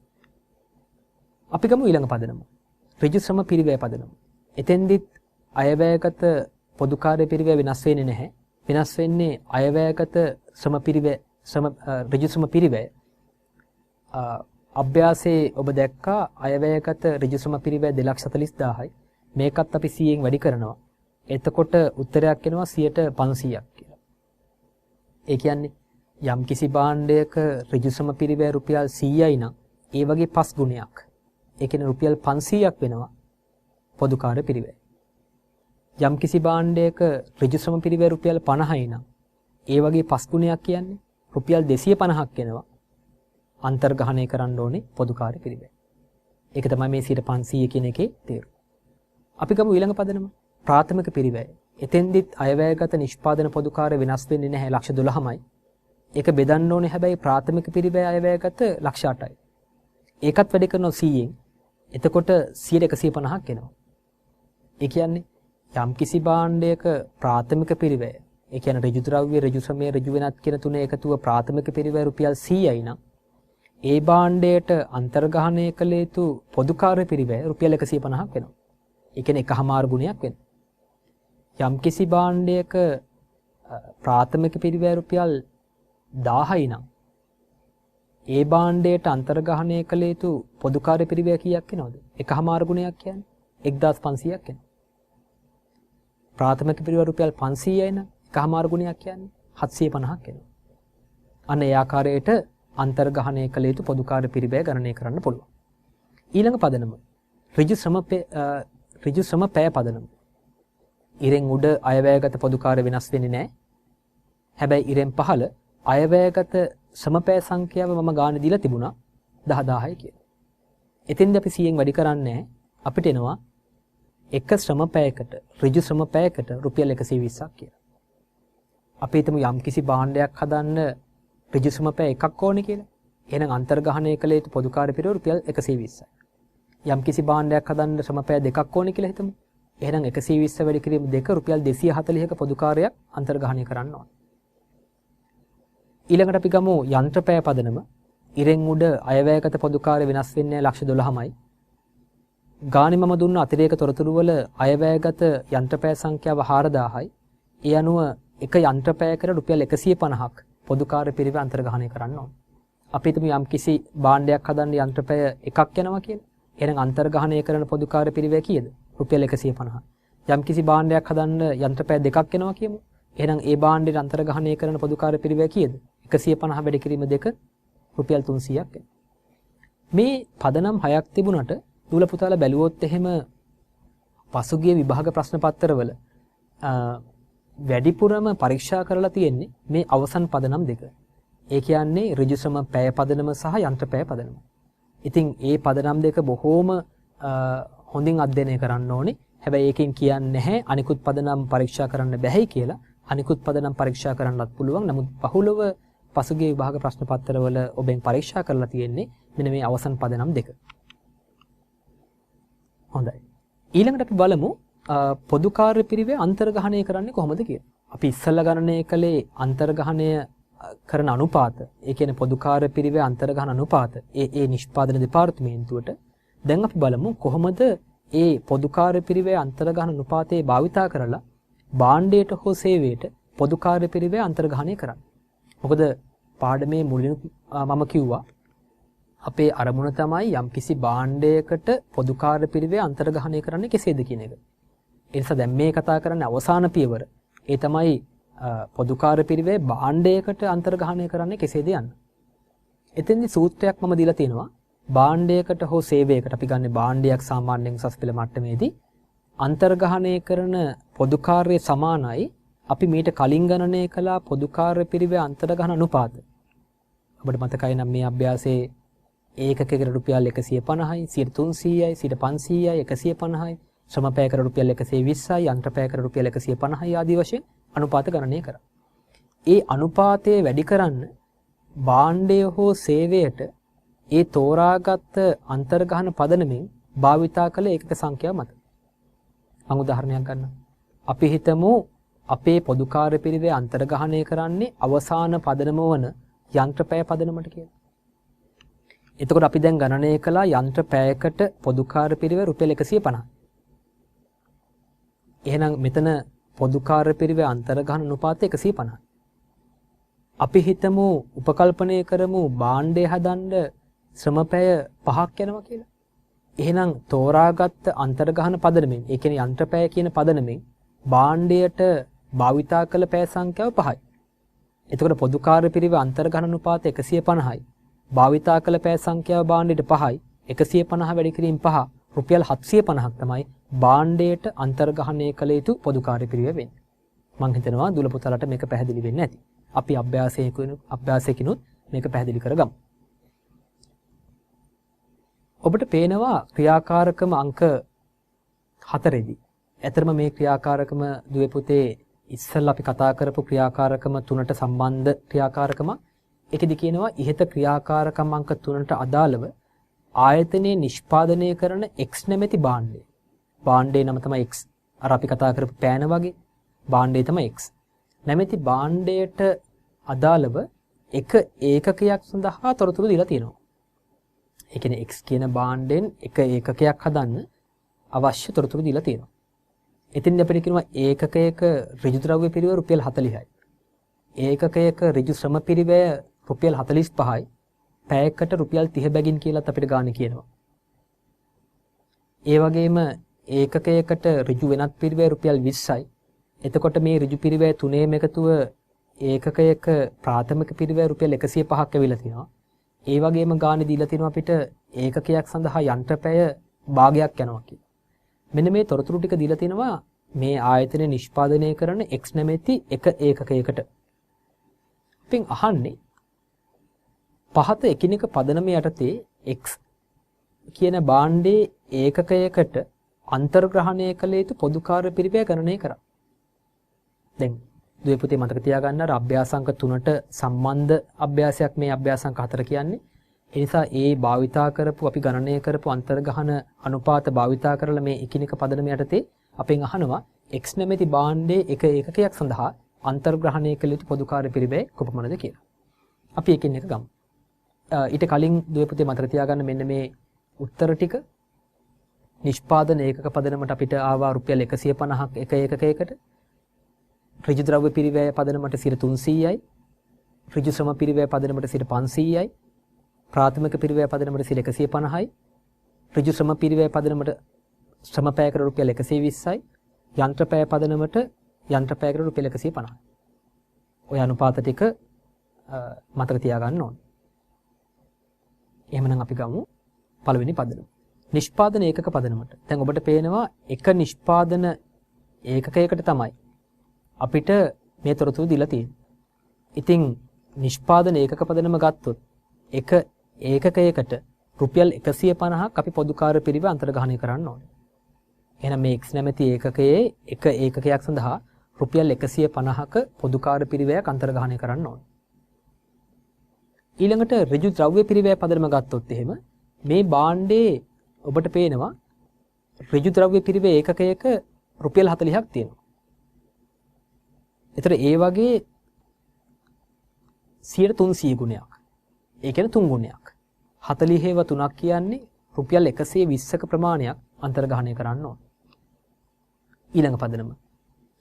අපි ගමු ඊළඟ පදනම. ඍජු ශ්‍රම පිරිවැය පදනම. එතෙන්දිත් අයවැයගත පොදු කාර්ය පිරිවැය වෙනස් වෙන්නේ නැහැ. වෙනස් වෙන්නේ අයවැයගත ශ්‍රම පිරිවැය ඍජු ශ්‍රම පිරිවැය. අභ්‍යාසයේ ඔබ දැක්කා අයවැයගත ඍජු ශ්‍රම පිරිවැය 240000යි. මේකත් අපි 100ෙන් වැඩි කරනවා. එතකොට උත්තරයක් එනවා 500ක් කියලා. ඒ කියන්නේ යම්කිසි භාණ්ඩයක ඍජු ශ්‍රම පිරිවැය රුපියල් 100යි නම් ඒ වගේ 5 ගුණයක්. ඒ කියන්නේ රුපියල් 500ක් වෙනවා පොදු කාර්ය පිරිවැය. යම්කිසි භාණ්ඩයක ඍජු ශ්‍රම පිරිවැය රුපියල් 50යි නම් ඒ වගේ 5 ගුණයක් කියන්නේ රුපියල් 250ක් වෙනවා අන්තර්ගහණය කරන්න ඕනේ පොදු කාර්ය පිරිවැය. ඒක තමයි මේ 500 කියන එකේ තේරුම. අපි ගමු ඊළඟ පදනම. ප්‍රාථමික පිරිවැය. එතෙන්දිත් අයවැයගත නිෂ්පාදන පොදු කාර්ය වෙනස් වෙන්නේ නැහැ ලක්ෂ 12මයි. ඒක බෙදන්න ඕනේ හැබැයි ප්‍රාථමික පිරිවැය අයවැයගත ලක්ෂ 8යි. ඒකත් වැඩි කරනවා 100ෙන්. එතකොට 150ක් එනවා. ඒ කියන්නේ යම්කිසි භාණ්ඩයක ප්‍රාථමික පිරිවැය, ඒ කියන්නේ ඍජු ද්‍රව්‍ය, ඍජු ශ්‍රමය, ඍජු වෙනත් කියන තුනේ එකතුව ප්‍රාථමික පිරිවැය රුපියල් 100යි නම් ඒ භාණ්ඩයට අන්තර්ගහණය කළ යුතු පොදු කාර්ය පිරිවැය රුපියල් 150ක් වෙනවා. ඒ කියන්නේ එකහමාර ගුණයක් වෙනවා. යම්කිසි භාණ්ඩයක ප්‍රාථමික පිරිවැය රුපියල් 1000යි නම් ඒ භාණ්ඩයට අන්තර්ගහණය කළ යුතු පොදු කාර්ය පිරිවැය කීයක් වෙනවද? එකහමාර ගුණයක් කියන්නේ 1500ක් වෙනවා. ප්‍රාථමික පිරිවැය රුපියල් 500යි නම් එකහමාර ගුණයක් කියන්නේ 750ක් වෙනවා. අන්න ඒ ආකාරයට අන්තර්ගහණය කළ යුතු පොදු කාර්ය පිරිවැය ගණනය කරන්න පුළුවන්. ඊළඟ පදනම ඍජු ශ්‍රම පැය පදනම. ඉරෙන් උඩ අයවැයගත පොදු කාර්ය වෙනස් වෙන්නේ නැහැ. හැබැයි ඉරෙන් පහළ අයවැයගත ශ්‍රම පැය සංඛ්‍යාව මම ගාන දීලා තිබුණා 10000යි කියලා. එතෙන්දී අපි 100ෙන් වැඩි කරන්නේ අපිට එනවා එක ශ්‍රම පැයකට ඍජු ශ්‍රම පැයකට රුපියල් 120ක් කියලා. අපි හිතමු යම්කිසි භාණ්ඩයක් හදන්න ඍජු ශ්‍රම පැය එකක් ඕනේ කියලා. එහෙනම් අන්තර්ගහණය කළ යුතු පොදු කාර්ය පිරිවැය රුපියල් 120යි. යම්කිසි භාණ්ඩයක් හදන්න ශ්‍රම පැය දෙකක් ඕනේ කියලා හිතමු. එහෙනම් 120 වැඩි කිරීම 2 රුපියල් 240ක පොදු කාර්යයක් අන්තර්ගහණය කරන්න ඕනේ. ඊළඟට අපි ගමු යන්ත්‍ර පැය පදනම. ඉරෙන් උඩ අයවැයගත පොදු කාර්ය වෙනස් වෙන්නේ ලක්ෂ 12මයි. ගානේ මම දුන්න අතිරේක තොරතුරු වල අයවැයගත යන්ත්‍ර පැය සංඛ්‍යාව 4000යි. ඒ අනුව එක යන්ත්‍ර පැයකට රුපියල් 150ක් පොදු කාර්ය පිරිවැය අන්තර්ගහණය කරන්න ඕනේ. අපි හිතමු යම්කිසි භාණ්ඩයක් හදන්න යන්ත්‍ර පැය එකක් යනවා කියලා. එහෙනම් අන්තර්ගහණය කරන පොදු කාර්ය පිරිවැය කීයද? රුපියල් 150. යම්කිසි භාණ්ඩයක් හදන්න යන්ත්‍රපෑ දෙකක් එනවා කියමු. එහෙනම් ඒ භාණ්ඩෙට අන්තර්ගහණය කරන පොදුකාර්ය පිරිවැය කීයද? 150 වැඩි කිරීම 2 රුපියල් 300ක් එනවා. මේ පදනම් 6ක් තිබුණට දූල පුතාලා බැලුවොත් එහෙම පසුගිය විභාග ප්‍රශ්න පත්‍රවල වැඩිපුරම පරීක්ෂා කරලා තියෙන්නේ මේ අවසන් පදනම් දෙක. ඒ කියන්නේ ඍජු ශ්‍රම පැය පදනම සහ යන්ත්‍ර පැය පදනම. ඉතින් ඒ පදනම් දෙක බොහෝම හොඳින් අධ්‍යයනය කරන්න ඕනේ. හැබැයි ඒකෙන් කියන්නේ නැහැ අනිකුත් පදනම් පරීක්ෂා කරන්න බැහැයි කියලා. අනිකුත් පදනම් පරීක්ෂා කරන්නත් පුළුවන්. නමුත් බහුලව පසුගිය විභාග ප්‍රශ්න පත්‍රවල ඔබෙන් පරීක්ෂා කරලා තියෙන්නේ මෙන්න මේ අවසන් පදනම් දෙක. හොඳයි. ඊළඟට අපි බලමු පොදුකාර්ය පිරිවේ අන්තර්ගහණය කරන්නේ කොහොමද කියලා. අපි ඉස්සෙල්ලා ගණනය කළේ අන්තර්ගහණය කරන අනුපාත. ඒ කියන්නේ පොදුකාර්ය පිරිවේ අන්තර්ගහන අනුපාත. ඒ නිෂ්පාදන දෙපාර්තමේන්තුවට දැන් අපි බලමු කොහොමද ඒ පොදුකාර්ය පිරිවේ අන්තර්ගහන අනුපාතේ භාවිතා කරලා භාණ්ඩයට හෝ සේවයට පොදුකාර්ය පිරිවේ අන්තර්ගහණය කරන්නේ. මොකද පාඩමේ මුලින් මම කිව්වා අපේ අරමුණ තමයි යම්කිසි භාණ්ඩයකට පොදුකාර්ය පිරිවේ අන්තර්ගහණය කරන්නේ කෙසේද කියන එක. ඒ නිසා දැන් මේ කතා කරන්නේ අවසාන පියවර. ඒ තමයි පොදුකාර්ය පිරිවේ භාණ්ඩයකට අන්තර්ගහණය කරන්නේ කෙසේද යන්න. එතෙන්දි සූත්‍රයක් මම දීලා තියෙනවා. භාණ්ඩයකට හෝ සේවයකට අපි ගන්න භාණ්ඩයක් සාමාන්‍යයෙන් උසස් පෙළ මට්ටමේදී අන්තර්ගහණය කරන පොදුකාර්ය සමානයි අපි මීට කලින් ගණනය කළා පොදුකාර්ය පිරිවේ අන්තර්ගහන අනුපාත. ඔබට මතකයි නම් මේ අභ්‍යාසයේ ඒකකයකට රුපියල් 150යි, 300යි, 500යි, 150යි, ශ්‍රම පැයකට රුපියල් 120යි, යන්ත්‍ර පැයකට රුපියල් 150යි ආදී වශයෙන් අනුපාත ගණනය කරා. ඒ අනුපාතය වැඩි කරන්න භාණ්ඩය හෝ සේවයට ඒ තෝරාගත් අන්තර්ගහන පදනමෙන් භාවිතා කළ ඒකක සංඛ්‍යාව මත. මම උදාහරණයක් ගන්නම්. අපි හිතමු අපේ පොදුකාර්ය පිරිවේ අන්තර්ගහණය කරන්නේ අවසාන පදනම වන යන්ත්‍ර පැය පදනමට කියලා. එතකොට අපි දැන් ගණනය කළා යන්ත්‍ර පැයකට පොදුකාර්ය පිරිවේ රුපියල් 150. එහෙනම් මෙතන පොදුකාර්ය පිරිවේ අන්තර්ගහන අනුපාතය 150. අපි හිතමු උපකල්පනය කරමු භාණ්ඩය හදන්න ශ්‍රම පැය 5ක් යනවා කියලා. එහෙනම් තෝරාගත් අන්තර්ගහන පදනමෙන්, ඒ කියන්නේ යන්ත්‍ර පැය කියන පදනමෙන් භාණ්ඩයට භාවිතා කළ පැය සංඛ්‍යාව 5යි. එතකොට පොදුකාර්ය පිරිවේ අන්තර්ගහන අනුපාතය 150යි. භාවිතා කළ පැය සංඛ්‍යාව භාණ්ඩයට 5යි. 150 වැඩි කිරීම 5 රුපියල් 750ක් තමයි භාණ්ඩයට අන්තර්ගහණය කළ යුතු පොදුකාර්ය පිරිවේ වෙන්නේ. මම හිතනවා දුල පුතාලට මේක පැහැදිලි වෙන්නේ නැති. අපි අභ්‍යාසයකිනුත් මේක පැහැදිලි කරගමු. ඔබට පේනවා ක්‍රියාකාරකම අංක 4දී. ඇතරම මේ ක්‍රියාකාරකම දුවේ පුතේ ඉස්සෙල්ලා අපි කතා කරපු ක්‍රියාකාරකම 3ට සම්බන්ධ ක්‍රියාකාරකම. ඒකෙදි කියනවා ඉහත ක්‍රියාකාරකම් අංක 3ට අදාළව ආයතනයේ නිෂ්පාදනය කරන X නැමැති භාණ්ඩය. භාණ්ඩේ නම තමයි X. අර අපි කතා කරපු පෑන වගේ භාණ්ඩේ තමයි X. නැමැති භාණ්ඩයට අදාළව එක ඒකකයක් සඳහා තොරතුරු දීලා තියෙනවා. ඒ කියන්නේ X කියන භාණ්ඩෙන් එක ඒකකයක් හදන්න අවශ්‍ය තොරතුරු දීලා තියෙනවා. එතින් අපිට කියනවා ඒකකයක ඍජු ද්‍රව්‍ය පිරිවැය රුපියල් 40යි. ඒකකයක ඍජු ශ්‍රම පිරිවැය රුපියල් 45යි. පැයකට රුපියල් 30 බැගින් කියලාත් අපිට ගාණ කියනවා. ඒ වගේම ඒකකයකට ඍජු වෙනත් පිරිවැය රුපියල් 20යි. එතකොට මේ ඍජු පිරිවැය තුනේම එකතුව ඒකකයක ප්‍රාථමික පිරිවැය රුපියල් 105ක් ඇවිල්ලා තිනවා. ඒ වගේම ගාණ දීලා තිනවා අපිට ඒකකයක් සඳහා යන්ත්‍ර පැය භාගයක් යනවා කියලා. මෙන්න මේ තොරතුරු ටික දීලා තිනවා මේ ආයතනය නිෂ්පාදනය කරන X නැමැති එක ඒකකයකට. අපින් අහන්නේ පහත එකිනෙක පදනම යටතේ X කියන භාණ්ඩේ ඒකකයකට අන්තර්ග්‍රහණය කළ යුතු පොදුකාර්ය පිරිවැය ගණනය කරා. දැන් දුවේ පුතේ මතක තියාගන්න අර අභ්‍යාසංක 3ට සම්බන්ධ අභ්‍යාසයක් මේ අභ්‍යාසංක 4 කියන්නේ. ඒ නිසා ඒ භාවිතා කරපු අපි ගණනය කරපු අන්තර්ගහන අනුපාත භාවිතා කරලා මේ එකිනෙක පදනම යටතේ අපෙන් අහනවා X නැමැති භාණ්ඩේ එක ඒකකයක් සඳහා අන්තර්ග්‍රහණය කළ යුතු පොදුකාර්ය පිරිවැය කොපමණද කියලා. අපි එකින් එක ගමු. ඊට කලින් දුවේ පුතේ මතක තියාගන්න මෙන්න මේ උත්තර ටික නිෂ්පාදන ඒකක පදනමට අපිට ආවා රුපියල් 150ක් එක ඒකකයකට. ඍජු ද්‍රව්‍ය පිරිවැය පදනමට 300යි. ඍජු ශ්‍රම පිරිවැය පදනමට 500යි. ප්‍රාථමික පිරිවැය පදනමට 150යි. ඍජු ශ්‍රම පිරිවැය පදනමට ශ්‍රම පැයකට රුපියල් 120යි. යන්ත්‍රපෑ පදනමට යන්ත්‍රපෑයකට රුපියල් 150යි. ඔය අනුපාත ටික මතක තියාගන්න ඕනේ. එහෙමනම් අපි ගමු පළවෙනි පදනම. නිෂ්පාදන ඒකක පදනමට. දැන් ඔබට පේනවා එක නිෂ්පාදන ඒකකයකට තමයි අපිට මේ තොරතුරු දීලා තියෙන්නේ. ඉතින් නිෂ්පාදන ඒකක පදනම ගත්තොත් එක ඒකකයකට රුපියල් 150ක් අපි පොදු කාර්ය පිරිවෙ අන්තර්ග්‍රහණය කරන්න ඕනේ. එහෙනම් මේ X නැමැති ඒකකයේ එක ඒකකයක් සඳහා රුපියල් 150ක පොදු කාර්ය පිරිවෙයක් අන්තර්ග්‍රහණය කරන්න ඕනේ. ඊළඟට ඍජු ද්‍රව්‍ය පිරිවෙය පදනම ගත්තොත් එහෙම මේ භාණ්ඩේ ඔබට පේනවා ඍජු ද්‍රව්‍ය පිරිවෙය ඒකකයක රුපියල් 40ක් තියෙනවා. ඒතර ඒ වගේ 300 ගුණයක්. ඒ කියන්නේ 3 ගුණයක්. 40ව 3ක් කියන්නේ රුපියල් 120ක ප්‍රමාණයක් අන්තර්ග්‍රහණය කරන්න ඕන. ඊළඟ පදනම.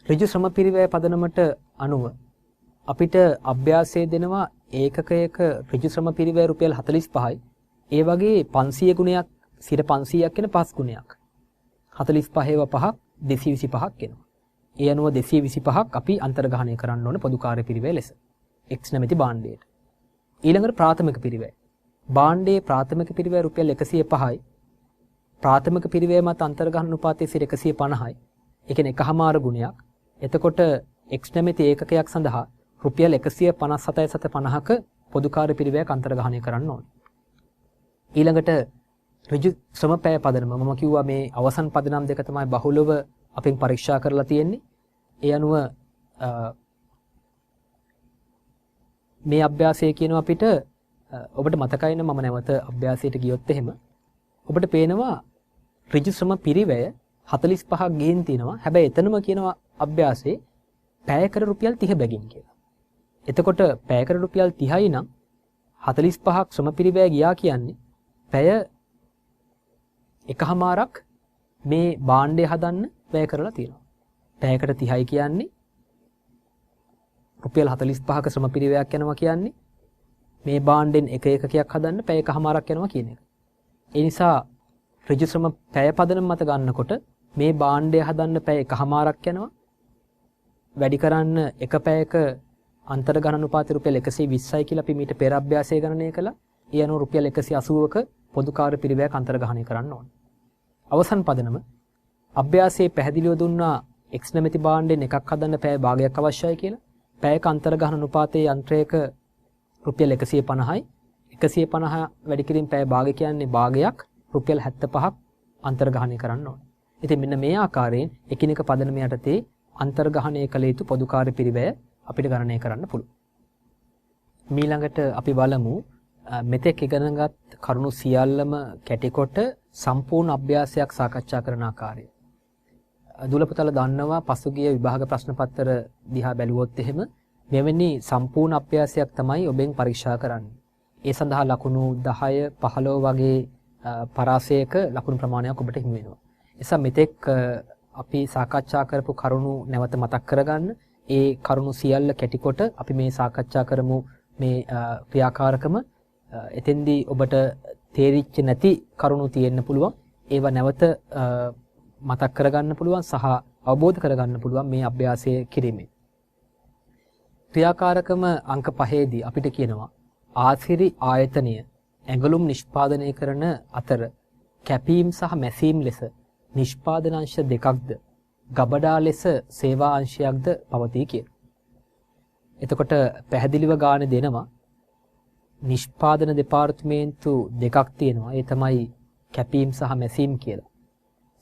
ඍජු ශ්‍රම පිරිවෙය පදනමට අනුව අපිට අභ්‍යාසය දෙනවා ඒකකයක ඍජු ශ්‍රම පිරිවෙය රුපියල් 45යි. ඒ වගේ 500 ගුණයක් 500ක් කියන 5 ගුණයක්. 45ව 5ක් 225ක් එනවා. ඒ අනුව 225ක් අපි අන්තර්ග්‍රහණය කරන්න ඕන පොදු කාර්ය පිරිවෙය ලෙස. X නැමැති භාණ්ඩයට. ඊළඟට ප්‍රාථමික පිරිවෙය. භාණ්ඩයේ ප්‍රාථමික පිරිවෙය රුපියල් 105යි. ප්‍රාථමික පිරිවෙය මත අන්තර්ග්‍රහණ අනුපාතය 150යි. ඒ කියන්නේ එකහමාර ගුණයක්. එතකොට X නැමැති ඒකකයක් සඳහා රුපියල් 157.50ක පොදු කාර්ය පිරිවෙයක් අන්තර්ග්‍රහණය කරන්න ඕනේ. ඊළඟට ඍජු ශ්‍රමපෑ පදනම මම කිව්වා මේ අවසන් පදනම් දෙක තමයි බහුලව අපෙන් පරීක්ෂා කරලා තියෙන්නේ. ඒ අනුව මේ අභ්‍යාසය කියනවා අපිට ඔබට මතකයි නම් මම නැවත අභ්‍යාසයට ගියොත් එහෙම ඔබට පේනවා ඍජු ශ්‍රම පිරිවෙය 45ක් ගිහින් තිනවා. හැබැයි එතනම කියනවා අභ්‍යාසයේ පැයකට රුපියල් 30 බැගින් කියලා. එතකොට පැයකට රුපියල් 30යි නම් 45ක් ශ්‍රම පිරිවෙය ගියා කියන්නේ පැය එකහමාරක් මේ භාණ්ඩය හදන්න වැය කරලා තියෙනවා. පැයකට 30යි කියන්නේ රුපියල් 45ක ශ්‍රම පිරිවෙයක් යනවා කියන්නේ මේ භාණ්ඩෙන් එක එකකයක් හදන්න පැය එකහමාරක් යනවා කියන එක. ඒ නිසා ඍජු ශ්‍රම පැය පදනම මත ගන්නකොට මේ භාණ්ඩය හදන්න පැය එකහමාරක් යනවා. වැඩි කරන්න එක පැයක අන්තර්ගණන අනුපාතය රුපියල් 120යි කියලා අපි මීට පෙර අභ්‍යාසය ගණනය කළා. ඒ අනුව රුපියල් 180ක පොදු කාර්ය පිරිවෙයක් අන්තර්ග්‍රහණය කරන්න ඕනේ. අවසන් පදනම අභ්‍යාසයේ පැහැදිලිව දුන්නා X නැමැති භාණ්ඩෙන් එකක් හදන්න පැය භාගයක් අවශ්‍යයි කියලා. පැයක අන්තර්ග්‍රහණ අනුපාතයේ යන්ත්‍රයක රුපියල් 150යි. 150 වැඩි කිරීම පැය භාගය කියන්නේ භාගයක් රුපියල් 75ක් අන්තර්ග්‍රහණය කරන්න ඕනේ. ඉතින් මෙන්න මේ ආකාරයෙන් එකිනෙක පදනම යටතේ අන්තර්ග්‍රහණය කළ යුතු පොදු කාර්ය පිරිවෙය අපිට ගණනය කරන්න පුළුවන්. ඊළඟට අපි බලමු මෙතෙක් ඉගෙනගත් කරුණු සියල්ලම කැටිකොට සම්පූර්ණ අභ්‍යාසයක් සාකච්ඡා කරන ආකාරය. දුලපතල දන්නවා පසුගිය විභාග ප්‍රශ්න පත්‍ර දිහා බැලුවොත් එහෙම මෙවැනි සම්පූර්ණ අභ්‍යාසයක් තමයි ඔබෙන් පරීක්ෂා කරන්නේ. ඒ සඳහා ලකුණු 10 15 වගේ පරාසයක ලකුණු ප්‍රමාණයක් ඔබට හිමි වෙනවා. එසා මෙතෙක් අපි සාකච්ඡා කරපු කරුණු නැවත මතක් කරගන්න. ඒ කරුණු සියල්ල කැටිකොට අපි මේ සාකච්ඡා කරමු මේ ක්‍රියාකාරකම එතෙන්දී ඔබට තේරිච්ච නැති කරුණු තියෙන්න පුළුවන්. ඒවා නැවත මතක් කරගන්න පුළුවන් සහ අවබෝධ කරගන්න පුළුවන් මේ අභ්‍යාසය කිරීමෙන්. ක්‍රියාකාරකම අංක 5දී අපිට කියනවා ආසිරි ආයතනය ඇඟලුම් නිෂ්පාදනය කරන අතර කැපීම් සහ මැසීම් ලෙස නිෂ්පාදනාංශ දෙකක්ද ගබඩා ලෙස සේවා අංශයක්ද පවතී කියලා. එතකොට පැහැදිලිව ගානේ දෙනවා නිෂ්පාදන දෙපාර්තමේන්තු දෙකක් තියෙනවා. ඒ තමයි කැපීම් සහ මැසීම් කියලා.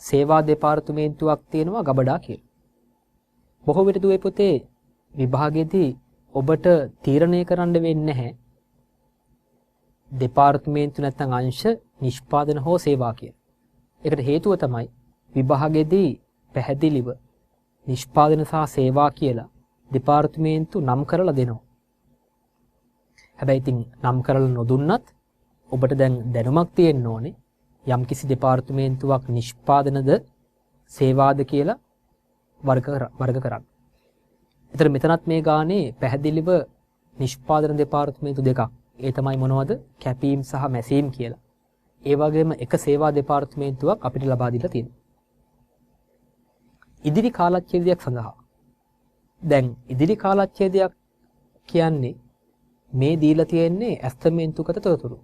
සේවා දෙපාර්තමේන්තුවක් තියෙනවා ගබඩා කියලා. බොහෝ විට දුවේ පුතේ විභාගයේදී ඔබට තීරණය කරන්න වෙන්නේ නැහැ දෙපාර්තමේන්තු නැත්නම් අංශ නිෂ්පාදන හෝ සේවා කියලා. ඒකට හේතුව තමයි විභාගයේදී පැහැදිලිව නිෂ්පාදන සහ සේවා කියලා දෙපාර්තමේන්තු නම් කරලා දෙනවා. හැබැයි ඉතින් නම් කරලා නොදුන්නත් ඔබට දැන් දැනුමක් තියෙන්න ඕනේ යම්කිසි දෙපාර්තමේන්තුවක් නිෂ්පාදනද සේවාද කියලා වර්ග කරන්න. ඒතර මෙතනත් මේ ගානේ පැහැදිලිව නිෂ්පාදන දෙපාර්තමේන්තු දෙකක්. ඒ තමයි මොනවද? කැපීම් සහ මැසීම් කියලා. ඒ වගේම එක සේවා දෙපාර්තමේන්තුවක් අපිට ලබා දීලා තියෙනවා. ඉදිරි කාලච්ඡේදයක් සඳහා. දැන් ඉදිරි කාලච්ඡේදයක් කියන්නේ මේ දීලා තියෙන්නේ ඇස්තමේන්තුගත තොරතුරු.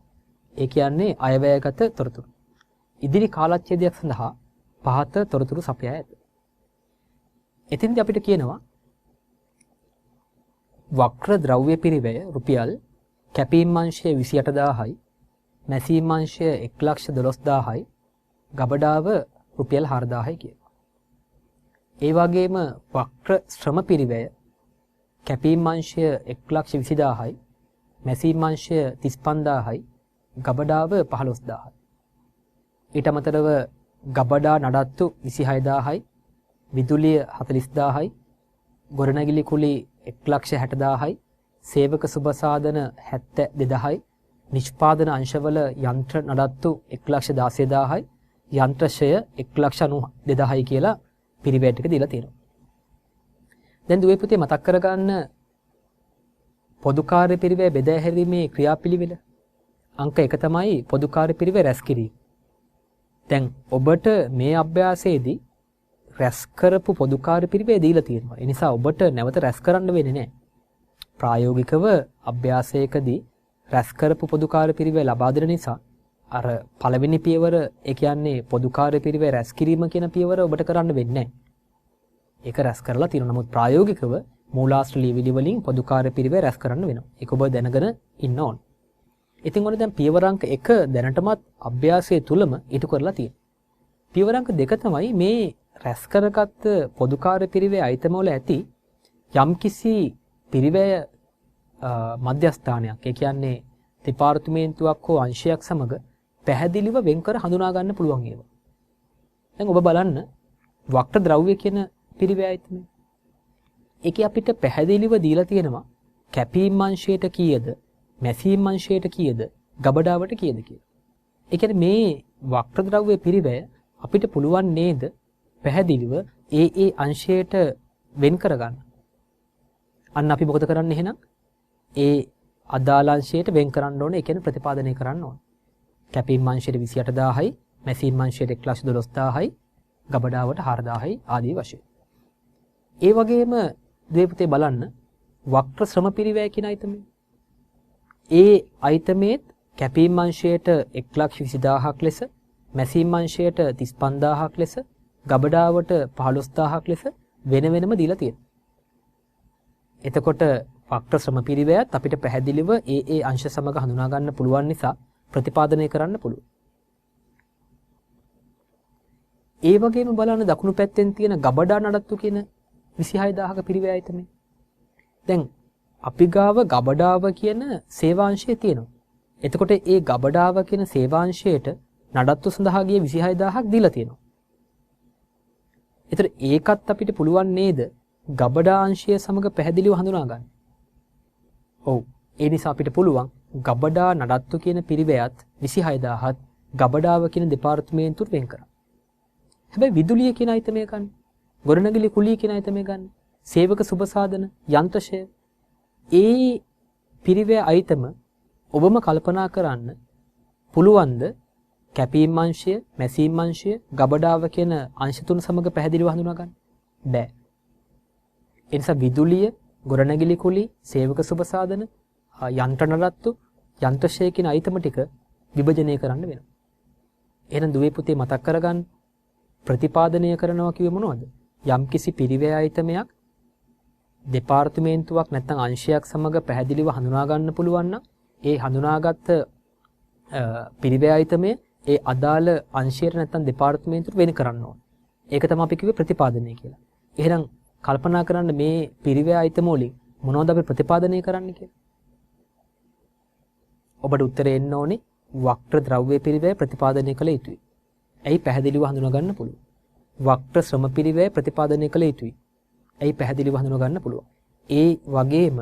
ඒ කියන්නේ අයවැයගත තොරතුරු. ඉදිරි කාලච්ඡේදයක් සඳහා පහත තොරතුරු සපයා ඇත. එතෙන්දී අපිට කියනවා වක්‍ර ද්‍රව්‍ය පිරිවැය රුපියල් කැපීම් අංශය 28000යි, මැසීම් අංශය 112000යි, ගබඩාව රුපියල් 4000යි කියලා. ඒ වගේම වක්‍ර ශ්‍රම පිරිවැය කැපීම් අංශය 120000යි, මැසීම් අංශය 35000යි, ගබඩාව 15000යි. ඊට අමතරව ගබඩා නඩත්තු 26000යි, විදුලිය 40000යි, ගොඩනැගිලි කුලි 160000යි, සේවක සුබසාධන 72000යි, නිෂ්පාදන අංශවල යන්ත්‍ර නඩත්තු 116000යි, යන්ත්‍රශය 192000යි කියලා පිරිවැය ටික දීලා තියෙනවා. දැන් දුවේ පුතේ මතක් කරගන්න පොදු කාර්ය පිරිවැය බෙදා හැරීමේ ක්‍රියාපිළිවෙල. අංක 1 තමයි පොදු කාර්ය පිරිවැය රැස් කිරීම. දැන් ඔබට මේ අභ්‍යාසයේදී රැස් කරපු පොදු කාර්ය පිරිවැය දීලා තියෙනවා. ඒ නිසා ඔබට නැවත රැස් කරන්න වෙන්නේ නැහැ. ප්‍රායෝගිකව අභ්‍යාසයකදී රැස් කරපු පොදු කාර්ය පිරිවැය ලබා දෙන නිසා අර පළවෙනි පියවර ඒ කියන්නේ පොදු කාර්ය පිරිවැය රැස් කිරීම කියන පියවර ඔබට කරන්න වෙන්නේ නැහැ. ඒක රැස් කරලා තියෙනවා. නමුත් ප්‍රායෝගිකව මූලාශ්‍ර ලියවිලි වලින් පොදු කාර්ය පිරිවැය රැස් කරන්න වෙනවා. ඒක ඔබ දැනගෙන ඉන්න ඕන. ඉතින් ඔන්න දැන් පියවර අංක 1 දැනටමත් අභ්‍යාසයේ තුලම ඉටු කරලා තියෙනවා. පියවර අංක 2 තමයි මේ රැස් කරගත් පොදු කාර්ය පිරිවැය අයිතම වල ඇති යම්කිසි පිරිවැය මධ්‍යස්ථානයක්. ඒ කියන්නේ දෙපාර්තමේන්තුවක් හෝ අංශයක් සමග පැහැදිලිව වෙන්කර හඳුනා ගන්න පුළුවන් ඒවා. දැන් ඔබ බලන්න වක්‍ර ද්‍රව්‍ය කියන පිරිවැය අයිතමේ. ඒකේ අපිට පැහැදිලිව දීලා තියෙනවා කැපීම් අංශයට කීයද, මැසීම් අංශයට කීයද, ගබඩාවට කීයද කියලා. ඒ කියන්නේ මේ වක්‍ර ද්‍රව්‍ය පිරිවැය අපිට පුළුවන් නේද පැහැදිලිව ඒ අංශයට වෙන් කරගන්න. අන්න අපි මොකද කරන්නේ එහෙනම්? ඒ අදාළ අංශයට වෙන් කරන්න ඕනේ. ඒ කියන්නේ ප්‍රතිපාදනය කරන්න ඕනේ. කැපීම් අංශයට 28000යි, මැසීම් අංශයට 112000යි, ගබඩාවට 4000යි ආදී වශයෙන්. ඒ වගේම දෙවිපතේ බලන්න වක්‍ර ශ්‍රම පිරිවැය කියන අයිතමේ. ඒ අයිතමේත් කැපීම් අංශයට 120000ක් ලෙස, මැසීම් අංශයට 35000ක් ලෙස, ගබඩාවට 15000ක් ලෙස වෙන වෙනම දීලා තියෙනවා. එතකොට වක්‍ර ශ්‍රම පිරිවැයත් අපිට පැහැදිලිව ඒ අංශ සමග හඳුනා ගන්න පුළුවන් නිසා ප්‍රතිපාදනය කරන්න පුළුවන්. ඒ වගේම බලන්න දකුණු පැත්තෙන් තියෙන ගබඩා නඩත්තු කියන 26000ක පිරිවැය අයිතමේ. දැන් අපි ගාව ගබඩාව කියන සේවාංශය තියෙනවා. එතකොට ඒ ගබඩාව කියන සේවාංශයට නඩත්තු සඳහා ගිය 26000ක් දීලා තියෙනවා. ඒතර ඒකත් අපිට පුළුවන් නේද ගබඩා අංශය සමග පැහැදිලිව හඳුනා ගන්න. ඔව්. ඒ නිසා අපිට පුළුවන් ගබඩා නඩත්තු කියන පිරිවැයත් 26000ත් ගබඩාව කියන දෙපාර්තමේන්තුවට වෙන් කරන්න. හැබැයි විදුලිය කියන අයිතමේ ගන්න. ගොඩනැගිලි කුලිය කියන අයිතමේ ගන්න. සේවක සුබසාධන යන්ත්‍රශය. ඒ පිරිවැය අයිතම ඔබම කල්පනා කරන්න පුළුවන්ද කැපීම් අංශය, මැසීම් අංශය, ගබඩාව කියන අංශ තුන සමග පැහැදිලිව හඳුනා ගන්න? බෑ. ඒ නිසා විදුලිය, ගොඩනැගිලි කුලි, සේවක සුබසාධන, යන්ත්‍ර නඩත්තු, යන්ත්‍රශය කියන අයිතම ටික විභජනය කරන්න වෙනවා. එහෙනම් දුවේ පුතේ මතක් කරගන්න ප්‍රතිපාදනය කරනවා කිව්වේ මොනවද? යම්කිසි පිරිවැය අයිතමයක් දෙපාර්තමේන්තුවක් නැත්නම් අංශයක් සමග පැහැදිලිව හඳුනා ගන්න පුළුවන් නම් ඒ හඳුනාගත් පිරිවැය අයිතමය ඒ අදාළ අංශයට නැත්නම් දෙපාර්තමේන්තුවට වෙන කරන්න ඕන. ඒක තමයි අපි කිව්වේ ප්‍රතිපාදනය කියලා. එහෙනම් කල්පනා කරන්න මේ පිරිවැය අයිතම වලින් මොනවද අපි ප්‍රතිපාදනය කරන්න කියලා? ඔබට උත්තරේ එන්න ඕනේ වක්‍ර ද්‍රව්‍ය පිරිවැය ප්‍රතිපාදනය කළ යුතුයි. ඇයි පැහැදිලිව හඳුනා ගන්න පුළුවන්. වක්‍ර ශ්‍රම පිරිවැය ප්‍රතිපාදනය කළ යුතුයි. ඇයි පැහැදිලිව හඳුනා ගන්න පුළුවන්. ඒ වගේම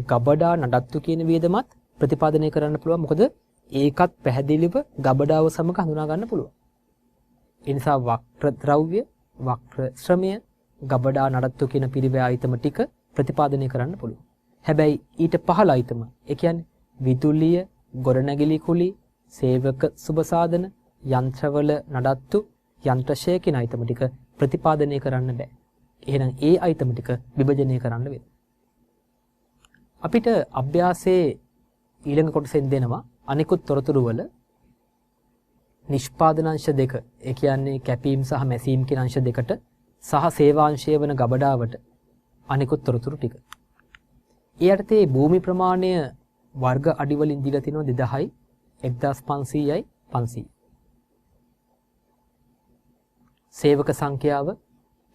ගබඩා නඩත්තු කියන වියදමත් ප්‍රතිපාදනය කරන්න පුළුවන්. මොකද ඒකත් පැහැදිලිව ගබඩාව සමග හඳුනා ගන්න පුළුවන්. ඒ නිසා වක්‍ර ද්‍රව්‍ය, වක්‍ර ශ්‍රමය, ගබඩා නඩත්තු කියන පිරිවැය අයිතම ටික ප්‍රතිපාදනය කරන්න පුළුවන්. හැබැයි ඊට පහළ අයිතම, ඒ කියන්නේ විදුලිය, ගොඩනැගිලි කුලි, සේවක සුබසාධන, යන්ත්‍රවල නඩත්තු, යන්ත්‍රශය කියන අයිතම ටික ප්‍රතිපාදනය කරන්න බෑ. එහෙනම් ඒ අයිටම් ටික විභජනය කරන්න වෙනවා. අපිට අභ්‍යාසයේ ඊළඟ කොටසෙන් දෙනවා අනිකුත් තොරතුරු වල නිෂ්පාදනාංශ දෙක. ඒ කියන්නේ කැපීම් සහ මැසීම් කියන අංශ දෙකට සහ සේවාංශය වන ගබඩාවට අනිකුත් තොරතුරු ටික. ඒ යටතේ භූමි ප්‍රමාණය වර්ග අඩි වලින් දීලා තිනවා 2000යි 1500යි 500. සේවක සංඛ්‍යාව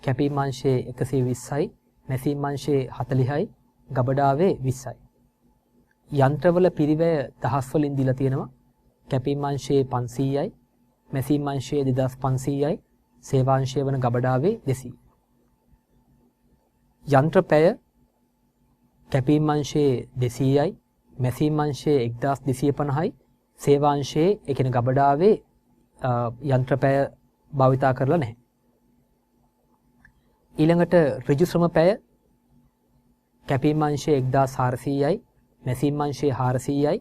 කැපීම් අංශයේ 120යි මැසීම් අංශයේ 40යි ගබඩාවේ 20යි. යන්ත්‍රවල පිරිවැය දහස් වලින් දීලා තියෙනවා කැපීම් අංශයේ 500යි මැසීම් අංශයේ 2500යි සේවාංශය වන ගබඩාවේ 200. යන්ත්‍ර පැය කැපීම් අංශයේ 200යි මැසීම් අංශයේ 1250යි සේවාංශයේ ඒ කියන්නේ ගබඩාවේ යන්ත්‍ර පැය භාවිතා කරලා නැහැ. ඊළඟට ඍජු ශ්‍රම පැය කැපීම් අංශයේ 1400යි මැසීම් අංශයේ 400යි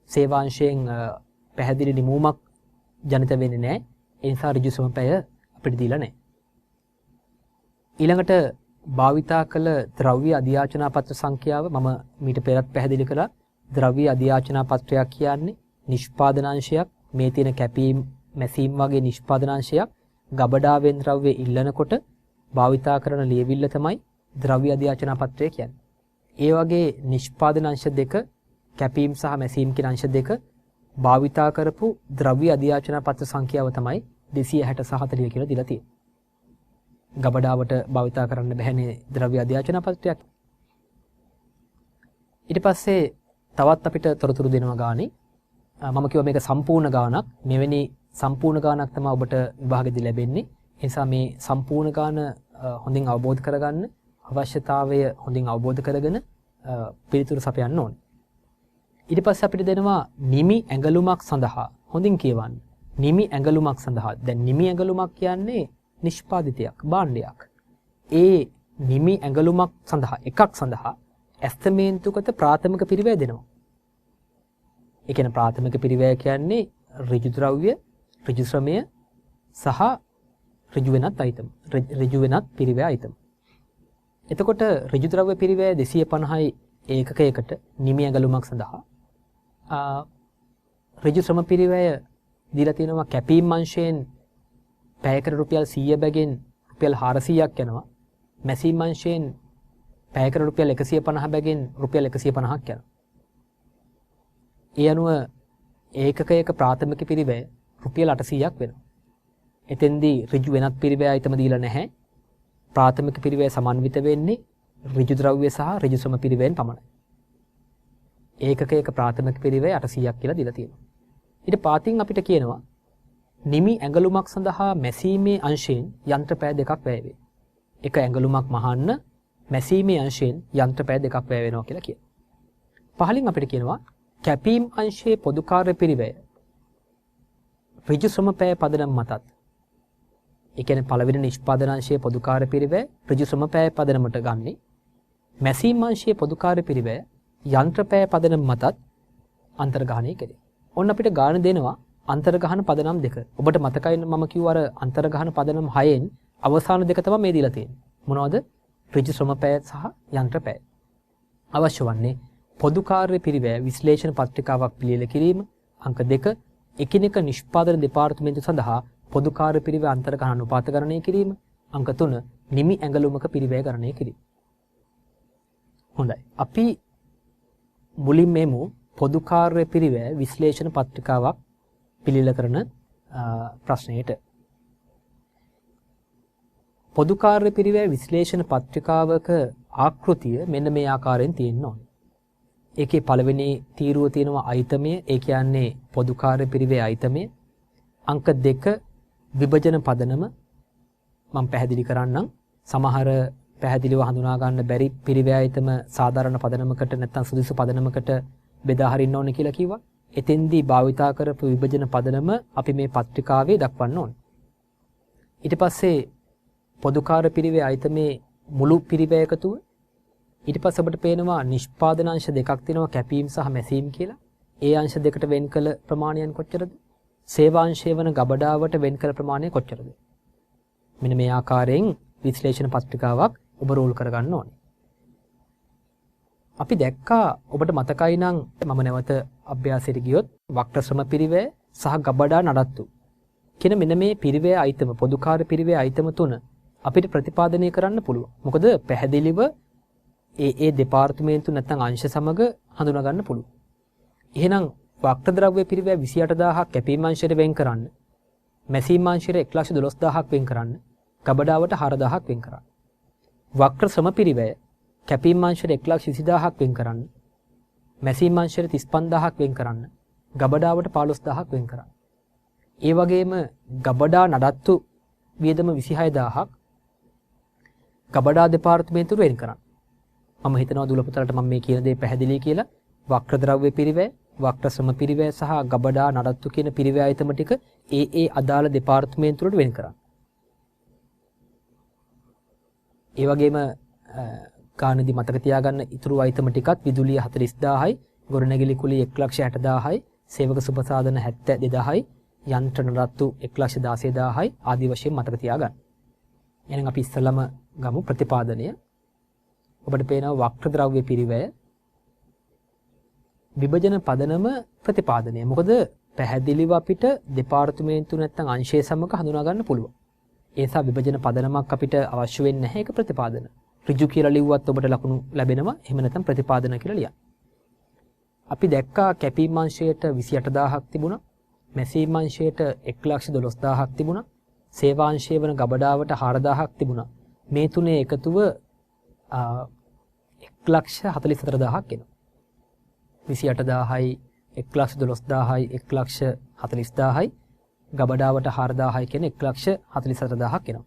සේවාංශයෙන් පැහැදිලි නිමූමක් ජනිත වෙන්නේ නැහැ. ඒ නිසා ඍජු ශ්‍රම පැය අපිට දීලා නැහැ. ඊළඟට භාවිතා කළ ද්‍රව්‍ය අධ්‍යාචනා පත්‍ර සංඛ්‍යාව මම මීට පෙරත් පැහැදිලි කළා. ද්‍රව්‍ය අධ්‍යාචනා පත්‍රයක් කියන්නේ නිෂ්පාදනාංශයක්, මේ තියෙන කැපීම් මැසීම් වගේ නිෂ්පාදනාංශයක් ගබඩාවෙන් ද්‍රව්‍ය ඉල්ලනකොට භාවිතා කරන ලියවිල්ල තමයි ද්‍රව්‍ය අධ්‍යාචනා පත්‍රය කියන්නේ. ඒ වගේ නිෂ්පාදනාංශ දෙක කැපීම් සහ මැසීම් කියන අංශ දෙක භාවිතා කරපු ද්‍රව්‍ය අධ්‍යාචනා පත්‍ර සංඛ්‍යාව තමයි 260 සහ 40 කියලා දීලා තියෙන්නේ. ගබඩාවට භාවිතා කරන්න බැහැනේ ද්‍රව්‍ය අධ්‍යාචනා පත්‍රයක්. ඊට පස්සේ තවත් අපිට තොරතුරු දෙනවා ගානේ මම කිව්වා මේක සම්පූර්ණ ගානක්. මෙවැනි සම්පූර්ණ ගානක් තමයි ඔබට විභාගෙදී ලැබෙන්නේ. ඒ නිසා මේ සම්පූර්ණ ගාන හොඳින් අවබෝධ කරගන්න අවශ්‍යතාවය හොඳින් අවබෝධ කරගෙන පිළිතුරු සපයන්න ඕනේ. ඊට පස්සේ අපිට දෙනවා නිමි ඇඟලුමක් සඳහා හොඳින් කියවන්න. නිමි ඇඟලුමක් සඳහා. දැන් නිමි ඇඟලුමක් කියන්නේ නිෂ්පාදිතයක්, භාණ්ඩයක්. ඒ නිමි ඇඟලුමක් සඳහා එකක් සඳහා ඇස්තමේන්තුගත ප්‍රාථමික පිරිවැය දෙනවා. ඒ කියන්නේ ප්‍රාථමික පිරිවැය කියන්නේ ඍජු ද්‍රව්‍ය, ඍජු ශ්‍රමය සහ ඍජු වෙනත් අයිටම්. ඍජු වෙනත් පිරිවැය අයිටම්. එතකොට ඍජු ද්‍රව්‍ය පිරිවැය 250යි ඒකකයකට නිමි ඇඟලුමක් සඳහා ඍජු ශ්‍රම පිරිවැය දීලා තියෙනවා කැපීම් අංශයෙන් පැයකට රුපියල් 100 බැගින් රුපියල් 400ක් යනවා. මැසීම් අංශයෙන් පැයකට රුපියල් 150 බැගින් රුපියල් 150ක් යනවා. ඒ අනුව ඒකකයක ප්‍රාථමික පිරිවැය රුපියල් 800ක් වෙනවා. එතෙන්දී ඍජු වෙනත් පිරිවැය අයිතම දීලා නැහැ. ප්‍රාථමික පිරිවැය සමන්විත වෙන්නේ ඍජු ද්‍රව්‍ය සහ ඍජු ශ්‍රම පිරිවැයෙන් පමණයි. ඒකකයක ප්‍රාථමික පිරිවැය 800ක් කියලා දීලා තියෙනවා. ඊට පාතින් අපිට කියනවා නිමි ඇඟලුමක් සඳහා මැසීමේ අංශයෙන් යන්ත්‍ර පැය දෙකක් වැය වේ. එක ඇඟලුමක් මහන්න මැසීමේ අංශයෙන් යන්ත්‍ර පැය දෙකක් වැය වෙනවා කියලා කියනවා. පහලින් අපිට කියනවා කැපීම් අංශයේ පොදු කාර්ය පිරිවැය ඍජු ශ්‍රම පැය පදනම් මතත්. ඒ කියන්නේ පළවෙනි නිෂ්පාදනාංශයේ පොදු කාර්ය පිරිවැය ඍජු ශ්‍රම පැය පදනමට ගන්නේ. මැසීම් අංශයේ පොදු කාර්ය පිරිවැය යන්ත්‍ර පැය පදනම් මතත් අන්තර්ගහණය කෙරේ. ඔන්න අපිට ගාන දෙනවා අන්තර්ගහන පදනම් දෙක. ඔබට මතකයි මම කිව්වා අර අන්තර්ගහන පදනම් 6න් අවසාන දෙක තමයි මේ දීලා තියෙන්නේ. මොනවද? ඍජු ශ්‍රම පැය සහ යන්ත්‍ර පැය. අවශ්‍ය වන්නේ පොදු කාර්ය පිරිවැය විශ්ලේෂණ පත්‍රිකාවක් පිළියෙල කිරීම. අංක 2 එකිනෙක නිෂ්පාදන දෙපාර්තමේන්තුව සඳහා පොදු කාර්ය පිරිවැය අන්තර්ගහන අනුපාත ගණනය කිරීම. අංක 3 නිමි ඇඟලුමක පිරිවැය ගණනය කිරීම. හොඳයි. අපි මුලින් මෙමු පොදු කාර්ය පිරිවැය විශ්ලේෂණ පත්‍රිකාවක් පිළියෙල කරන ප්‍රශ්නයට. පොදු කාර්ය පිරිවැය විශ්ලේෂණ පත්‍රිකාවක ආකෘතිය මෙන්න මේ ආකාරයෙන් තියෙන්න ඕනේ. ඒකේ පළවෙනි තීරුව තියෙනවා අයිතමය. ඒ කියන්නේ පොදු කාර්ය පිරිවැය අයිතමය. අංක 2 විභජන පදනම මම පැහැදිලි කරන්නම්. සමහර පැහැදිලිව හඳුනා ගන්න බැරි පිරිවැය අයිතම සාධාරණ පදනමකට නැත්නම් සුදුසු පදනමකට බෙදා හරින්න ඕනේ කියලා කිව්වා. එතෙන්දී භාවිතා කරපු විභජන පදනම අපි මේ පත්‍රිකාවේ දක්වන්න ඕනේ. ඊට පස්සේ පොදු කාර්ය පිරිවැය අයිතමේ මුළු පිරිවැය එකතුව. ඊට පස්සේ අපිට පේනවා නිෂ්පාදනාංශ දෙකක් තියෙනවා කැපීම් සහ මැසීම් කියලා. ඒ අංශ දෙකට වෙන් කළ ප්‍රමාණයන් කොච්චරද? සේවාංශය වන ගබඩාවට වෙන් කළ ප්‍රමාණය කොච්චරද? මෙන්න මේ ආකාරයෙන් විශ්ලේෂණ පත්‍රිකාවක් ඔබ රෝල් කරගන්න ඕනේ. අපි දැක්කා ඔබට මතකයි නම් මම නැවත අභ්‍යාසයට ගියොත් වක්‍ර ශ්‍රම පිරිවැය සහ ගබඩා නඩත්තු කියන මෙන්න මේ පිරිවැය අයිතම පොදුකාර පිරිවැය අයිතම තුන අපිට ප්‍රතිපාදනය කරන්න පුළුවන්. මොකද පැහැදිලිව ඒ දෙපාර්තමේන්තු නැත්නම් අංශ සමග හඳුනා ගන්න පුළුවන්. එහෙනම් වක්‍ර ද්‍රව්‍ය පිරිවැය 28000ක් කැපීම් අංශයට වෙන් කරන්න. මැසීම් අංශයට 112000ක් වෙන් කරන්න. ගබඩාවට 4000ක් වෙන් කරන්න. වක්‍ර ශ්‍රම පිරිවැය කැපීම් අංශයට 120000ක් වෙන් කරන්න. මැසීම් අංශයට 35000ක් වෙන් කරන්න. ගබඩාවට 15000ක් වෙන් කරන්න. ඒ වගේම ගබඩා නඩත්තු වියදම 26000ක් ගබඩා දෙපාර්තමේන්තුවට වෙන් කරන්න. මම හිතනවා දුලපතලට මම මේ කියන දේ පැහැදිලි කියලා. වක්‍ර ද්‍රව්‍ය පිරිවැය, වක්‍ර ශ්‍රම පිරිවැය සහ ගබඩා නඩත්තු කියන පිරිවැය අයිතම ටික ඒ අදාළ දෙපාර්තමේන්තු වලට වෙන් කරන්න. ඒ වගේම ගානදී මතක තියාගන්න ඉතුරු අයිතම ටිකත් විදුලිය 40000යි, ගොඩනැගිලි කුලී 116000යි, සේවක සුබසාධන 72000යි, යන්ත්‍ර නඩත්තු 116000යි ආදී වශයෙන් මතක තියාගන්න. එහෙනම් අපි ඉස්සෙල්ලාම ගමු ප්‍රතිපාදනය. ඔබට පේනවා වක්‍ර ද්‍රව්‍ය පිරිවැය විභජන පදනම ප්‍රතිපාදනය. මොකද පැහැදිලිව අපිට දෙපාර්තමේන්තු නැත්නම් අංශය සමග හඳුනා ගන්න පුළුවන්. ඒ නිසා විභජන පදනමක් අපිට අවශ්‍ය වෙන්නේ නැහැ. ඒක ප්‍රතිපාදන. ඍජු කියලා ලිව්වත් ඔබට ලකුණු ලැබෙනවා. එහෙම නැත්නම් ප්‍රතිපාදන කියලා ලියන්න. අපි දැක්කා කැපීම් අංශයට 28000ක් තිබුණා. මැසීම් අංශයට 112000ක් තිබුණා. සේවාංශය වන ගබඩාවට 4000ක් තිබුණා. මේ තුනේ එකතුව 144000ක් එනවා. 28000යි 112000යි 140000යි ගබඩාවට 4000යි කියන 144000ක් එනවා.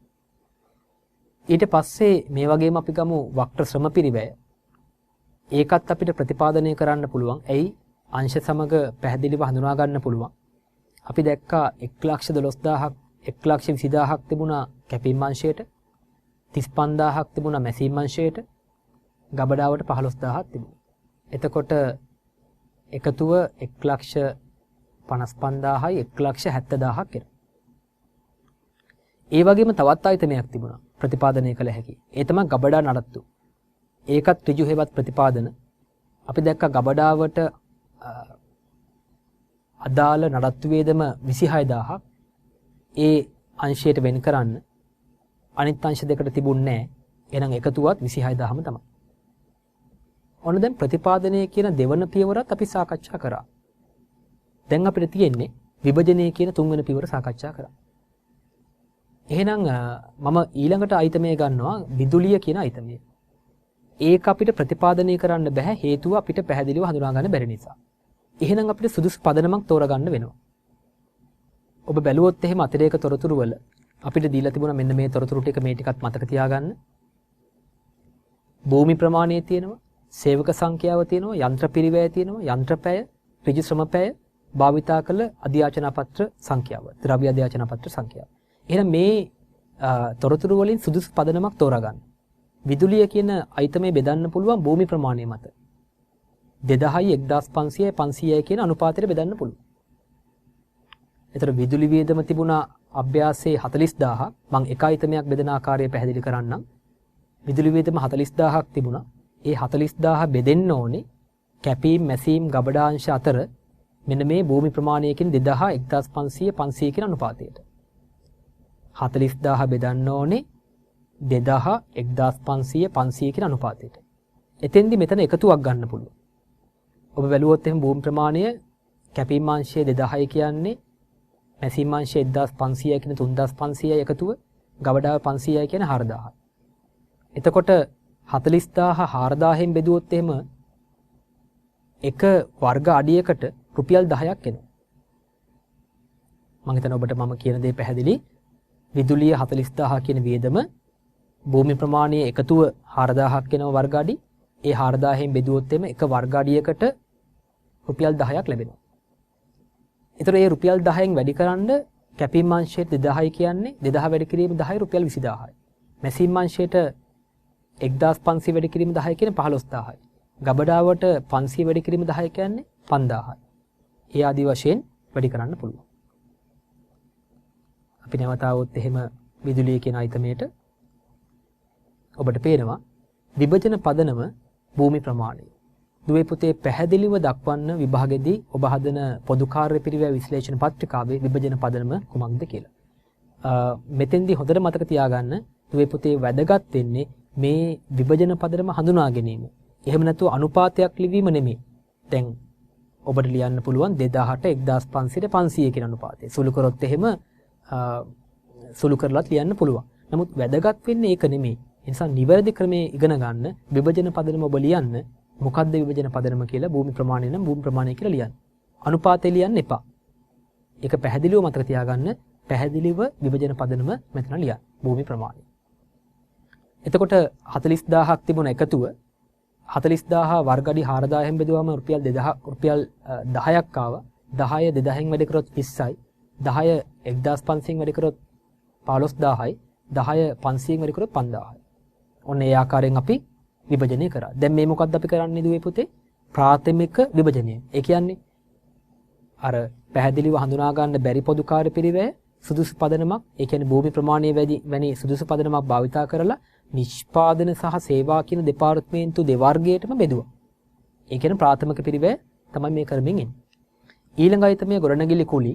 ඊට පස්සේ මේ වගේම අපි ගමු වක්‍ර ශ්‍රම පිරිවැය. ඒකත් අපිට ප්‍රතිපාදනය කරන්න පුළුවන්. එයි අංශ සමග පැහැදිලිව හඳුනා ගන්න පුළුවන්. අපි දැක්කා 112000ක් 120000ක් තිබුණා කැපීම් අංශයට, 35000ක් තිබුණා මැසීම් අංශයට, ගබඩාවට 15000ක් තිබුණා. එතකොට එකතුව 155000යි 170000ක් එනවා. ඒ වගේම තවත් ආයතනයක් තිබුණා ප්‍රතිපාදනය කළ හැකි. ඒ තමයි ගබඩා නඩත්තු. ඒකත් ඍජු හේවත් ප්‍රතිපාදන. අපි දැක්ක ගබඩාවට අදාළ නඩත්තු වේදම 26000ක් ඒ අංශයට වෙන් කරන්න අනිත් අංශ දෙකට තිබුණේ නැහැ. එහෙනම් එකතුවත් 26000ම තමයි. ඔන්න දැන් ප්‍රතිපාදනය කියන දෙවන පියවරත් අපි සාකච්ඡා කරා. දැන් අපිට තියෙන්නේ විභජනය කියන තුන්වෙනි පියවර සාකච්ඡා කරා. එහෙනම් මම ඊළඟට අයිතමය ගන්නවා විදුලිය කියන අයිතමය. ඒක අපිට ප්‍රතිපාදනය කරන්න බෑ හේතුව අපිට පැහැදිලිව හඳුනා ගන්න බැරි නිසා. එහෙනම් අපිට සුදුසු පදනමක් තෝරගන්න වෙනවා. ඔබ බැලුවොත් එහෙම අතිරේක තොරතුරු වල අපිට දීලා තිබුණා මෙන්න මේ තොරතුරු ටික මේ ටිකත් මතක තියාගන්න. භූමි ප්‍රමාණය තියෙනවා, සේවක සංඛ්‍යාව තියෙනවා, යන්ත්‍ර පිරිවැය තියෙනවා, යන්ත්‍රපැය, ඍජු ශ්‍රමපැය, භාවිතා කළ අධ්‍යාචන පත්‍ර සංඛ්‍යාව, ද්‍රව්‍ය අධ්‍යාචන පත්‍ර සංඛ්‍යාව. එහෙනම් මේ තොරතුරු වලින් සුදුසු පදනමක් තෝරගන්න. විදුලිය කියන අයිතමේ බෙදන්න පුළුවන් භූමි ප්‍රමාණය මත. 2000යි 1500යි 500යි කියන අනුපාතයට බෙදන්න පුළුවන්. ඒතර විදුලි වියදම තිබුණා අභ්‍යාසයේ 40000ක්. මම එක අයිතමයක් බෙදන ආකාරය පැහැදිලි කරන්නම්. විදුලි වියදම 40000ක් තිබුණා. ඒ 40000 බෙදෙන්න ඕනේ කැපීම් මැසීම් ගබඩාංශ අතර මෙන්න මේ භූමි ප්‍රමාණයකින් 2000 1500 500 කියන අනුපාතයට. 40000 බෙදන්න ඕනේ 2000 1500 500 කියන අනුපාතයට. එතෙන්දි මෙතන එකතුවක් ගන්න පුළුවන්. ඔබ බැලුවොත් එහෙනම් භූමි ප්‍රමාණය කැපීම් අංශය 2000යි කියන්නේ මැසීම් අංශය 1500යි කියන 3500යි එකතුව ගබඩාව 500යි කියන 4000යි. එතකොට 40000 4000න් බෙදුවොත් එහෙම එක වර්ග අඩියකට රුපියල් 10ක් එනවා. මම හිතනවා ඔබට මම කියන දේ පැහැදිලි. විදුලිය 40000 කියන වියදම භූමි ප්‍රමාණයේ එකතුව 4000ක් වෙනව වර්ග අඩි. ඒ 4000න් බෙදුවොත් එimhe එක වර්ග අඩියකට රුපියල් 10ක් ලැබෙනවා. ඒතර ඒ රුපියල් 10න් වැඩි කරන්න කැපීම් අංශයට 2000යි කියන්නේ 2000 වැඩි කිරීම 10යි රුපියල් 20000යි. මැසීම් අංශයට 1500 වැඩි කිරීම 10 කියන්නේ 15000යි. ගබඩාවට 500 වැඩි කිරීම 10 කියන්නේ 5000යි. ඒ ආදි වශයෙන් වැඩි කරන්න පුළුවන්. අපි නැවතාවොත් එහෙම විදුලිය කියන අයිතමයට ඔබට පේනවා විභජන පදනම භූමි ප්‍රමාණය. දුවේ පුතේ පැහැදිලිව දක්වන්න විභාගෙදී ඔබ හදන පොදු කාර්ය පිරිවැය විශ්ලේෂණ පත්‍රිකාවේ විභජන පදනම කුමක්ද කියලා. මෙතෙන්දී හොඳට මතක තියාගන්න දුවේ පුතේ වැදගත් වෙන්නේ මේ විභජන පදනම හඳුනා ගැනීම. එහෙම නැතුව අනුපාතයක් ලිවීම නෙමෙයි. දැන් ඔබට ලියන්න පුළුවන් 2008 1500 500 කියන අනුපාතය. සුළු කරොත් එහෙම සුළු කරලත් ලියන්න පුළුවන්. නමුත් වැදගත් වෙන්නේ ඒක නෙමෙයි. ඒ නිසා නිවැරදි ක්‍රමයේ ඉගෙන ගන්න විභජන පදනම ඔබ ලියන්න. මොකද්ද විභජන පදනම කියලා භූමි ප්‍රමාණය නම් භූමි ප්‍රමාණය කියලා ලියන්න. අනුපාතය ලියන්න එපා. ඒක පැහැදිලිව මතක තියාගන්න. පැහැදිලිව විභජන පදනම මෙතන ලියන්න. භූමි ප්‍රමාණය. එතකොට 40000ක් තිබුණ එකතුව 40000 වර්ග අඩි 4000න් බෙදුවම රුපියල් 10ක් ආවා. 10 2000න් වැඩි කරොත් 20යි. 10 1500න් වැඩි කරොත් 15000යි. 10 500න් වැඩි කරොත් 5000යි. ඔන්න ඒ ආකාරයෙන් අපි විභජනය කරා. දැන් මේ මොකක්ද අපි කරන්නේ දුවේ පුතේ? ප්‍රාථමික විභජනය. ඒ කියන්නේ අර පැහැදිලිව හඳුනා ගන්න බැරි පොදු කාර්ය පිරිවැය සුදුසු පදනමක්, ඒ කියන්නේ භූමි ප්‍රමාණය වැනි සුදුසු පදනමක් භාවිතා කරලා නිෂ්පාදන සහ සේවා කියන දෙපාර්තමේන්තු දෙවර්ගයටම බෙදුවා. ඒ කියන්නේ ප්‍රාථමික පිරිවැය තමයි මේ කරමින් ඉන්නේ. ඊළඟ අයිතමේ ගොඩනැගිලි කුලි.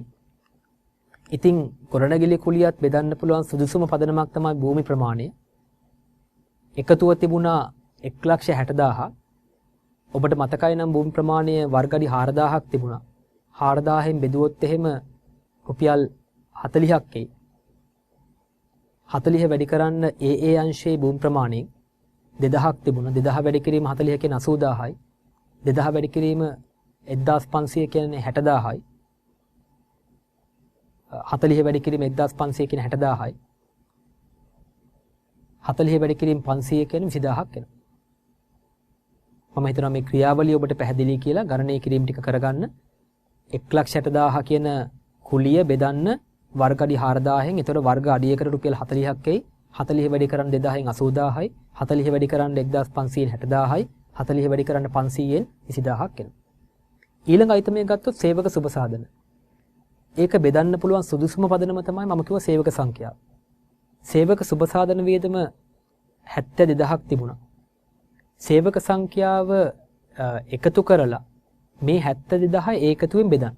ඉතින් ගොඩනැගිලි කුලියත් බෙදන්න පුළුවන් සුදුසුම පදනමක් තමයි භූමි ප්‍රමාණය. එකතුව තිබුණා 1,60,000. ඔබට මතකයි නම් භූමි ප්‍රමාණය වර්ග අඩි 4,000ක් තිබුණා. 4,000න් බෙදුවොත් එහෙම රුපියල් 40ක් එයි. 40 වැඩි කරන්න ඒ අංශයේ භූමි ප්‍රමාණයෙන් 2,000ක් තිබුණා. 2,000 වැඩි කිරීම 40 කියන්නේ 80,000යි. 2,000 වැඩි කිරීම 1,500 කියන්නේ 60,000යි. 40 වැඩි කිරීම 1,500 කියන්නේ 60,000යි. 40 වැඩි කිරීම 500 කියන්නේ 20000ක් වෙනවා. මම හිතනවා මේ ක්‍රියාවලිය ඔබට පැහැදිලි කියලා ගණනය කිරීම ටික කරගන්න. 1,60,000 කියන කුලිය බෙදන්න වර්ග අඩි 4,000න්. ඒතකොට වර්ග අඩියකට රුපියල් 40ක් එයි. 40 වැඩි කරන්න 2,000න් 80,000යි. 40 වැඩි කරන්න 1,500න් 60,000යි. 40 වැඩි කරන්න 500න් 20000ක් එනවා. ඊළඟ අයිතමේ ගත්තොත් සේවක සුබසාධන. ඒක බෙදන්න පුළුවන් සුදුසුම පදනම තමයි මම කිව්ව සේවක සංඛ්‍යාව. සේවක සුබසාධන වියදම 72000ක් තිබුණා. සේවක සංඛ්‍යාව එකතු කරලා මේ 72000 ඒකතුවෙන් බෙදන්න.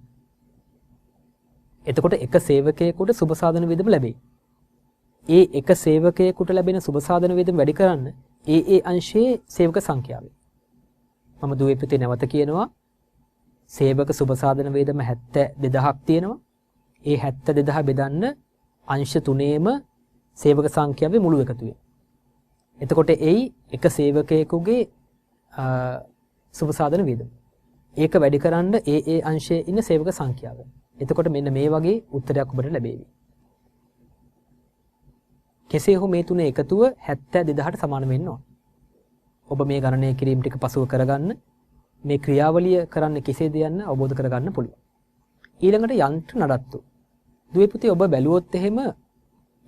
එතකොට එක සේවකයෙකුට සුබසාධන වියදම ලැබෙයි. ඒ එක සේවකයෙකුට ලැබෙන සුබසාධන වියදම වැඩි කරන්න ඒ අංශයේ සේවක සංඛ්‍යාවයි. මම දුවේ පුතේ නැවත කියනවා සේවක සුබසාධන වියදම 72000ක් තියෙනවා. ඒ 72000 බෙදන්න අංශ තුනේම සේවක සංඛ්‍යාවේ මුළු එකතුවෙන්. එතකොට එයි එක සේවකයෙකුගේ සුබසාධන වියදම. ඒක වැඩි කරන්න ඒ අංශයේ ඉන්න සේවක සංඛ්‍යාව. එතකොට මෙන්න මේ වගේ උත්තරයක් ඔබට ලැබෙවි. කෙසේ හෝ මේ තුනේ එකතුව 72000ට සමාන වෙන්න ඕන. ඔබ මේ ගණනය කිරීම ටික පසුව කරගන්න මේ ක්‍රියාවලිය කරන්න කෙසේද යන්න අවබෝධ කරගන්න පුළුවන්. ඊළඟට යන්ත්‍ර නඩත්තු. දුවේ පුතේ ඔබ බැලුවොත් එහෙම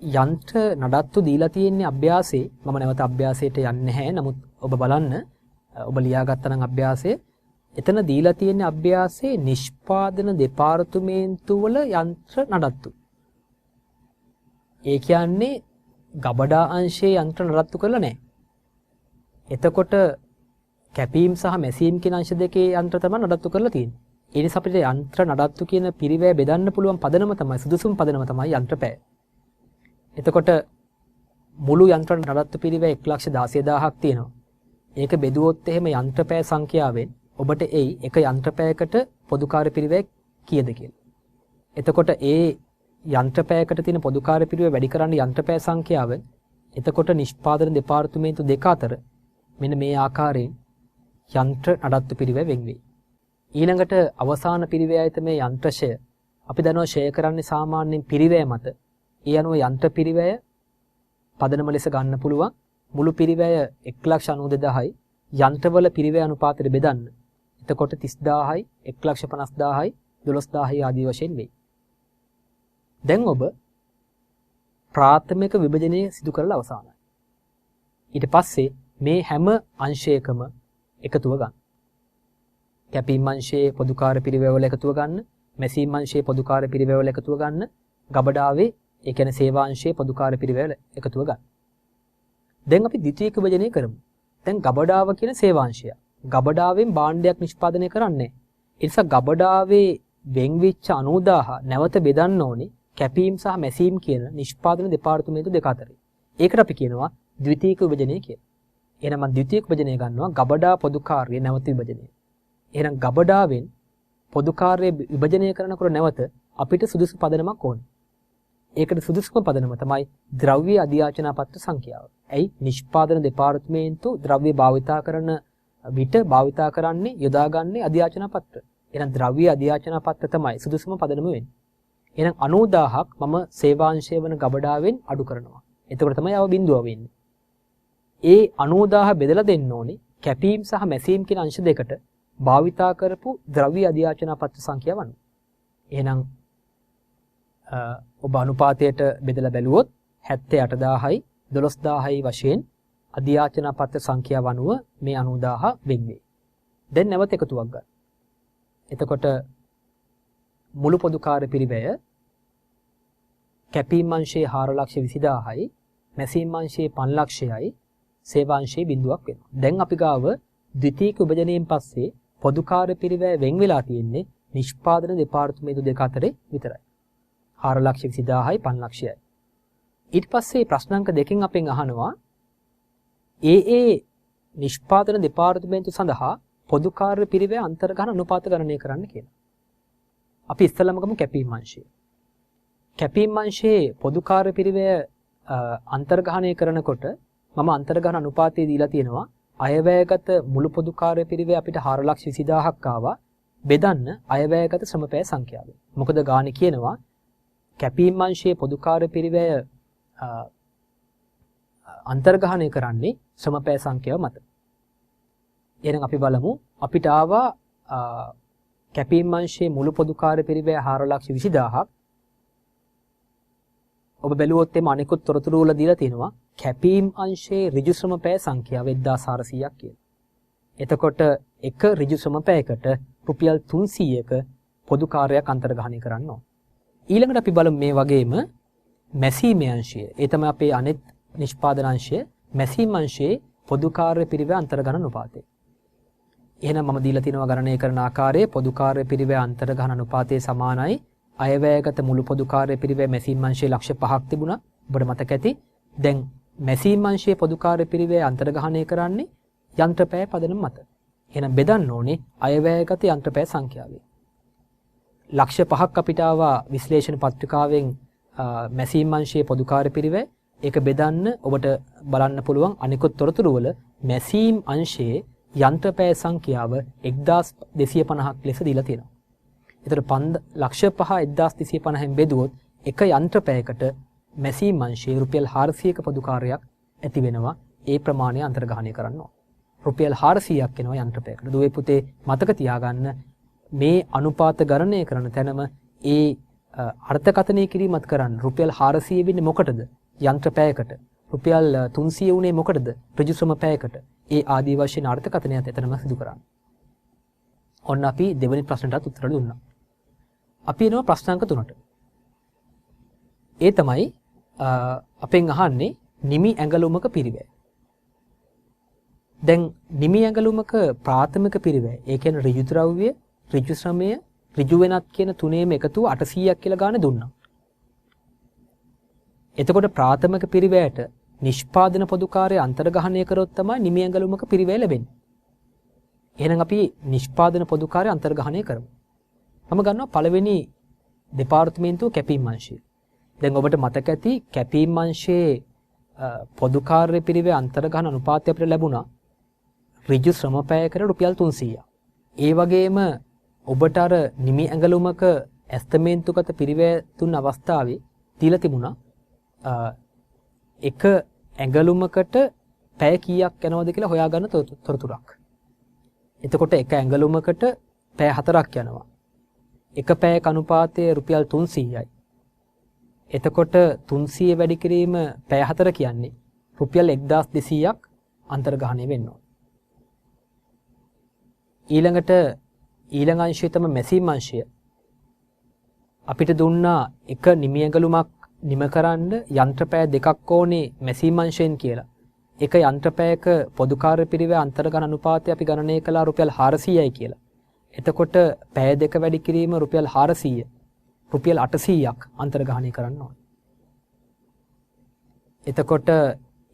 යන්ත්‍ර නඩත්තු දීලා තියෙන්නේ අභ්‍යාසයේ. මම නැවත අභ්‍යාසයට යන්නේ නැහැ. නමුත් ඔබ බලන්න ඔබ ලියාගත්තා නම් අභ්‍යාසයේ එතන දීලා තියෙන්නේ අභ්‍යාසයේ නිෂ්පාදන දෙපාර්තමේන්තු වල යන්ත්‍ර නඩත්තු. ඒ කියන්නේ ගබඩා අංශයේ යන්ත්‍ර නඩත්තු කරලා නැහැ. එතකොට කැපීම් සහ මැසීම් කියන අංශ දෙකේ යන්ත්‍ර තමයි නඩත්තු කරලා තියෙන්නේ. ඒ නිසා අපිට යන්ත්‍ර නඩත්තු කියන පිරිවැය බෙදන්න පුළුවන් පදනම තමයි සුදුසුම පදනම තමයි යන්ත්‍රපෑ. එතකොට මුළු යන්ත්‍ර නඩත්තු පිරිවැය 1,16,000ක් තියෙනවා. ඒක බෙදුවොත් එහෙම යන්ත්‍රපෑ සංඛ්‍යාවෙන් ඔබට එයි එක යන්ත්‍රපෑයකට පොදු කාර්ය පිරිවැය කීයද කියලා. එතකොට ඒ යන්ත්‍රපෑයකට තියෙන පොදු කාර්ය පිරිවැය වැඩි කරන්න යන්ත්‍රපෑ සංඛ්‍යාව එතකොට නිෂ්පාදන දෙපාර්තමේන්තු දෙක අතර මෙන්න මේ ආකාරයෙන් යන්ත්‍ර නඩත්තු පිරිවැය වෙන් වෙයි. ඊළඟට අවසාන පිරිවැයයි තමයි යන්ත්‍රශය. අපි දන්නවා ෂය කරන්නේ සාමාන්‍යයෙන් පිරිවැය මත. ඒ අනුව යන්ත්‍ර පිරිවැය පදනම ලෙස ගන්න පුළුවන්. මුළු පිරිවැය 1,92,000යි යන්ත්‍රවල පිරිවැය අනුපාතයට බෙදන්න. එතකොට 30000යි 1,50,000යි 12000යි ආදී වශයෙන් වෙයි. දැන් ඔබ ප්‍රාථමික විභජනය සිදු කරලා අවසానයි. ඊට පස්සේ මේ හැම අංශයකම එකතුව ගන්න. කැපීම් අංශයේ පොදු කාර්ය පිරිවැය වල එකතුව ගන්න, මැසීම් අංශයේ පොදු කාර්ය පිරිවැය වල එකතුව ගන්න, ගබඩාවේ ඒ කියන්නේ සේවාංශයේ පොදුකාර්ය පිරිවෙල එකතුව ගන්න. දැන් අපි ද්විතීයික විභජනය කරමු. දැන් ගබඩාව කියන සේවාංශය. ගබඩාවෙන් භාණ්ඩයක් නිෂ්පාදනය කරන්නේ. ඒ නිසා ගබඩාවේ වෙන්විච්ච 90000 නැවත බෙදන්න ඕනේ කැපීම් සහ මැසීම් කියන නිෂ්පාදන දෙපාර්තමේන්තු දෙක අතරේ. ඒකට අපි කියනවා ද්විතීයික විභජනය කියලා. එහෙනම් මම ද්විතීයික විභජනය ගන්නවා ගබඩා පොදුකාර්ය නැවත විභජනය. එහෙනම් ගබඩාවෙන් පොදුකාර්ය විභජනය කරනකොට නැවත අපිට සුදුසු පදනමක් ඕනේ. ඒකට සුදුසුම පදනම තමයි ද්‍රව්‍ය අධ්‍යාචනාපත්‍ර සංඛ්‍යාව. ඇයි නිෂ්පාදන දෙපාර්තමේන්තු ද්‍රව්‍ය භාවිතා කරන විට භාවිතා කරන්නේ යොදාගන්නේ අධ්‍යාචනාපත්‍ර. එහෙනම් ද්‍රව්‍ය අධ්‍යාචනාපත්‍ර තමයි සුදුසුම පදනම වෙන්නේ. එහෙනම් 90000ක් මම සේවාංශය වන ගබඩාවෙන් අඩු කරනවා. එතකොට තමයි අව බිඳුව වෙන්නේ. ඒ 90000 බෙදලා දෙන්න ඕනේ කැපීම් සහ මැසීම් කියන අංශ දෙකට භාවිතා කරපු ද්‍රව්‍ය අධ්‍යාචනාපත්‍ර සංඛ්‍යාව අනුව. එහෙනම් ඔබ අනුපාතයට බෙදලා බැලුවොත් 78000යි 12000යි වශයෙන් අධ්‍යාචනාපත්‍ර සංඛ්‍යාව අනුව මේ 90000 වෙන්නේ. දැන් නැවත එකතුවක් ගන්න. එතකොට මුළු පොදුකාර්ය පිරිවැය කැපීම් අංශයේ 420000යි මැසීම් අංශයේ 500000යි සේවාංශයේ බිඳුවක් වෙනවා. දැන් අපි ගාව ද්විතීයික විභජනයෙන් පස්සේ පොදුකාර්ය පිරිවැය වෙන් වෙලා තියෙන්නේ නිෂ්පාදන දෙපාර්තමේන්තු දෙක අතරේ විතරයි. 420000යි 500000යි. ඊට පස්සේ ප්‍රශ්නාංක දෙකෙන් අපෙන් අහනවා ඒ නිෂ්පාදන දෙපාර්තමේන්තු සඳහා පොදුකාර්ය පිරිවැය අන්තර්ගහන අනුපාත ගණනය කරන්න කියලා. අපි ඉස්සෙල්ලාම ගමු කැපීම් අංශය. කැපීම් අංශයේ පොදුකාර්ය පිරිවැය අන්තර්ගහනය කරනකොට මම අන්තර්ගහන අනුපාතය දීලා තියෙනවා. අයවැයගත මුළු පොදුකාර්ය පිරිවැය අපිට 420000ක් ආවා. බෙදන්න අයවැයගත ශ්‍රමපෑ සංඛ්‍යාව. මොකද ගානේ කියනවා කැපීම් අංශයේ පොදුකාර්ය පිරිවැය අන්තර්ගහනය කරන්නේ ශ්‍රමපෑ සංඛ්‍යාව මත. එහෙනම් අපි බලමු අපිට ආවා කැපීම් අංශයේ මුළු පොදුකාර්ය පිරිවැය 420000ක්. ඔබ බැලුවොත් එම අනිකුත් තොරතුරු වල දීලා තියෙනවා කැපීම් අංශයේ ඍජු ශ්‍රමපෑ සංඛ්‍යාව 1400ක් කියලා. එතකොට එක ඍජු ශ්‍රමපෑයකට රුපියල් 300ක පොදුකාර්යයක් අන්තර්ගහනය කරන්න ඕන. ඊළඟට අපි බලමු මේ වගේම මැසීමේ අංශය. ඒ තමයි අපේ අනෙත් නිෂ්පාදන අංශය. මැසීම් අංශයේ පොදුකාර්ය පිරිවැය අන්තර්ගහන අනුපාතය. එහෙනම් මම දීලා තිනවා ගණනය කරන ආකාරයේ පොදුකාර්ය පිරිවැය අන්තර්ගහන අනුපාතය සමානයි අයවැයගත මුළු පොදුකාර්ය පිරිවැය මැසීම් අංශයේ ලක්ෂ 5ක් තිබුණා. ඔබට මතක ඇති. දැන් මැසීම් අංශයේ පොදුකාර්ය පිරිවැය අන්තර්ගහනය කරන්නේ යන්ත්‍රපෑ පදනම මත. එහෙනම් බෙදන්න ඕනේ අයවැයගත යන්ත්‍රපෑ සංඛ්‍යාවෙන්. ලක්ෂ 5ක් අපිට ආවා විශ්ලේෂණ පත්‍රිකාවෙන් මැසීම් අංශයේ පොදුකාර්ය පිරිවැය. ඒක බෙදන්න ඔබට බලන්න පුළුවන් අනිකුත් තොරතුරු වල මැසීම් අංශයේ යන්ත්‍රපෑ සංඛ්‍යාව 1250ක් ලෙස දීලා තියෙනවා. ඒතර ලක්ෂ 5 1250න් බෙදුවොත් එක යන්ත්‍රපෑයකට මැසීම් අංශයේ රුපියල් 400ක පොදුකාර්යයක් ඇති වෙනවා. ඒ ප්‍රමාණය අන්තර්ගහනය කරන්න ඕන. රුපියල් 400ක් එනවා යන්ත්‍රපෑයකට. දුවේ පුතේ මතක තියාගන්න මේ අනුපාත ගණනය කරන තැනම ඒ අර්ථකථනය කිරීමත් කරන්න රුපියල් 400 වෙන්නේ මොකටද? යන්ත්‍රපෑයකට. රුපියල් 300 උනේ මොකටද? ඍජු ශ්‍රම පැයකට. ඒ ආදී වශයෙන් අර්ථකථනයත් එතනම සිදු කරන්න. ඔන්න අපි දෙවෙනි ප්‍රශ්නටත් උත්තර දුන්නා. අපි එනවා ප්‍රශ්නාංක 3ට. ඒ තමයි අපෙන් අහන්නේ නිමි ඇඟලුමක පිරිවැය. දැන් නිමි ඇඟලුමක ප්‍රාථමික පිරිවැය, ඒ කියන්නේ ඍජු ද්‍රව්‍ය, ඍජු ශ්‍රමය, ඍජු වෙනත් කියන තුනේම එකතුව 800ක් කියලා ගාන දුන්නා. එතකොට ප්‍රාථමික පිරිවැයට නිෂ්පාදන පොදුකාර්ය අන්තර්ගහනය කරොත් තමයි නිමි ඇඟලුමක පිරිවැය ලැබෙන්නේ. එහෙනම් අපි නිෂ්පාදන පොදුකාර්ය අන්තර්ගහනය කරමු. මම ගන්නවා පළවෙනි දෙපාර්තමේන්තුව කැපීම් අංශය. දැන් ඔබට මතක ඇති කැපීම් අංශයේ පොදුකාර්ය පිරිවැය අන්තර්ගහන අනුපාතය අපිට ලැබුණා ඍජු ශ්‍රම පැයකට රුපියල් 300ක්. ඒ වගේම ඔබට අර නිමි ඇඟලුමක ඇස්තමේන්තුගත පිරිවැය තුන් අවස්ථාවේ දීලා තිබුණා එක ඇඟලුමකට පැය කීයක් යනවද කියලා හොයාගන්න තොරතුරක්. එතකොට එක ඇඟලුමකට පැය 4ක් යනවා. එක පැයක අනුපාතය රුපියල් 300යි. එතකොට 300 වැඩි කිරීම පැය 4 කියන්නේ රුපියල් 1200ක් අන්තර්ගහණය වෙන්න ඕන. ඊළඟට ඊළඟ අංශය තමයි මැසීම් අංශය. අපිට දුන්නා එක නිමි ඇඟලුමක් නිම කරන්න යන්ත්‍රපෑ දෙකක් ඕනේ මැසීම් අංශයෙන් කියලා. එක යන්ත්‍රපෑයක පොදු කාර්ය පිරිවැය අන්තර්ගහන අනුපාතය අපි ගණනය කළා රුපියල් 400යි කියලා. එතකොට පැය දෙක වැඩි කිරීම රුපියල් 400. රුපියල් 800ක් අන්තර්ගහනය කරන්න ඕනේ. එතකොට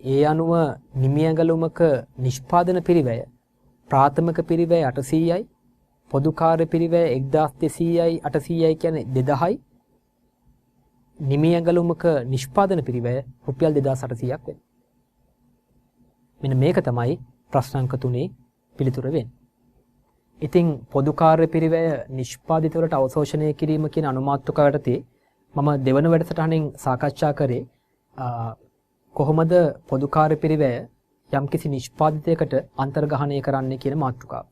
ඒ අනුව නිමි ඇඟලුමක නිෂ්පාදන පිරිවැය ප්‍රාථමික පිරිවැය 800යි පොදු කාර්ය පිරිවැය 1200යි 800යි කියන්නේ 2000යි නිමි ඇඟලුමක නිෂ්පාදන පිරිවැය රුපියල් 2800ක් වෙනවා. මෙන්න මේක තමයි ප්‍රශ්න අංක 3 පිළිතුර වෙන්නේ. ඉතින් පොදු කාර්ය පිරිවැය නිෂ්පාදිත වලට අවශෝෂණය කිරීම කියන අනුමාත්‍රකාව යටතේ මම දෙවන වැඩසටහනින් සාකච්ඡා කරේ කොහොමද පොදු කාර්ය පිරිවැය යම්කිසි නිෂ්පාදිතයකට අන්තර්ගහනය කරන්නේ කියන මාතෘකාව.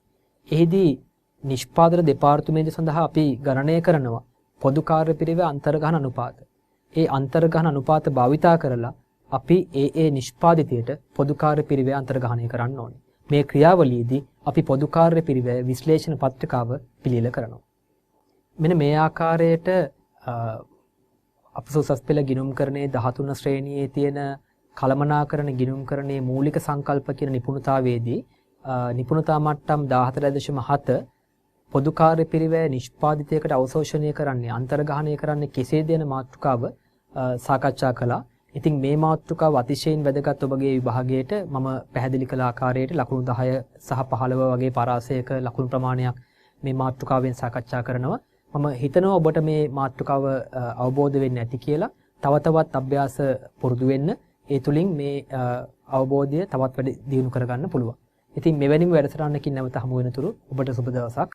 එහිදී නිෂ්පාදන දෙපාර්තමේන්තුව සඳහා අපි ගණනය කරනවා පොදු කාර්ය පිරිවැය අන්තර්ගහන අනුපාත. ඒ අන්තර්ගහන අනුපාත භාවිතා කරලා අපි ඒ නිෂ්පාදිතයට පොදු කාර්ය පිරිවැය අන්තර්ගහනය කරන්න ඕනේ. මේ ක්‍රියාවලියේදී අපි පොදු කාර්ය පිරිවැය විශ්ලේෂණ පත්‍රිකාව පිළියෙල කරනවා. මෙන්න මේ ආකාරයට අපසෝසස් පෙළ ගිණුම්කරණයේ 13 ශ්‍රේණියේ තියෙන කළමනාකරණ ගිණුම්කරණයේ මූලික සංකල්ප කියන නිපුණතාවයේදී නිපුණතා මට්ටම් 14.7 පොදු කාර්ය පිරිවැය නිෂ්පාදිතයකට අවශෝෂණය කරන්නේ අන්තර්ගහනය කරන්නේ කෙසේද යන මාතෘකාව සාකච්ඡා කළා. ඉතින් මේ මාතෘකාව අතිශයින් වැදගත් ඔබගේ විභාගයට මම පැහැදිලි කළ ආකාරයට ලකුණු 10 සහ 15 වගේ පරාසයක ලකුණු ප්‍රමාණයක් මේ මාතෘකාවෙන් සාකච්ඡා කරනවා. මම හිතනවා ඔබට මේ මාතෘකාව අවබෝධ වෙන්නේ නැති කියලා. තව තවත් අභ්‍යාස පුරුදු වෙන්න. ඒ තුලින් මේ අවබෝධය තවත් වැඩි දියුණු කරගන්න පුළුවන්. ඉතින් මෙවැනිම වැඩසටහනකින් නැවත හමු වෙනතුරු ඔබට සුබ දවසක්.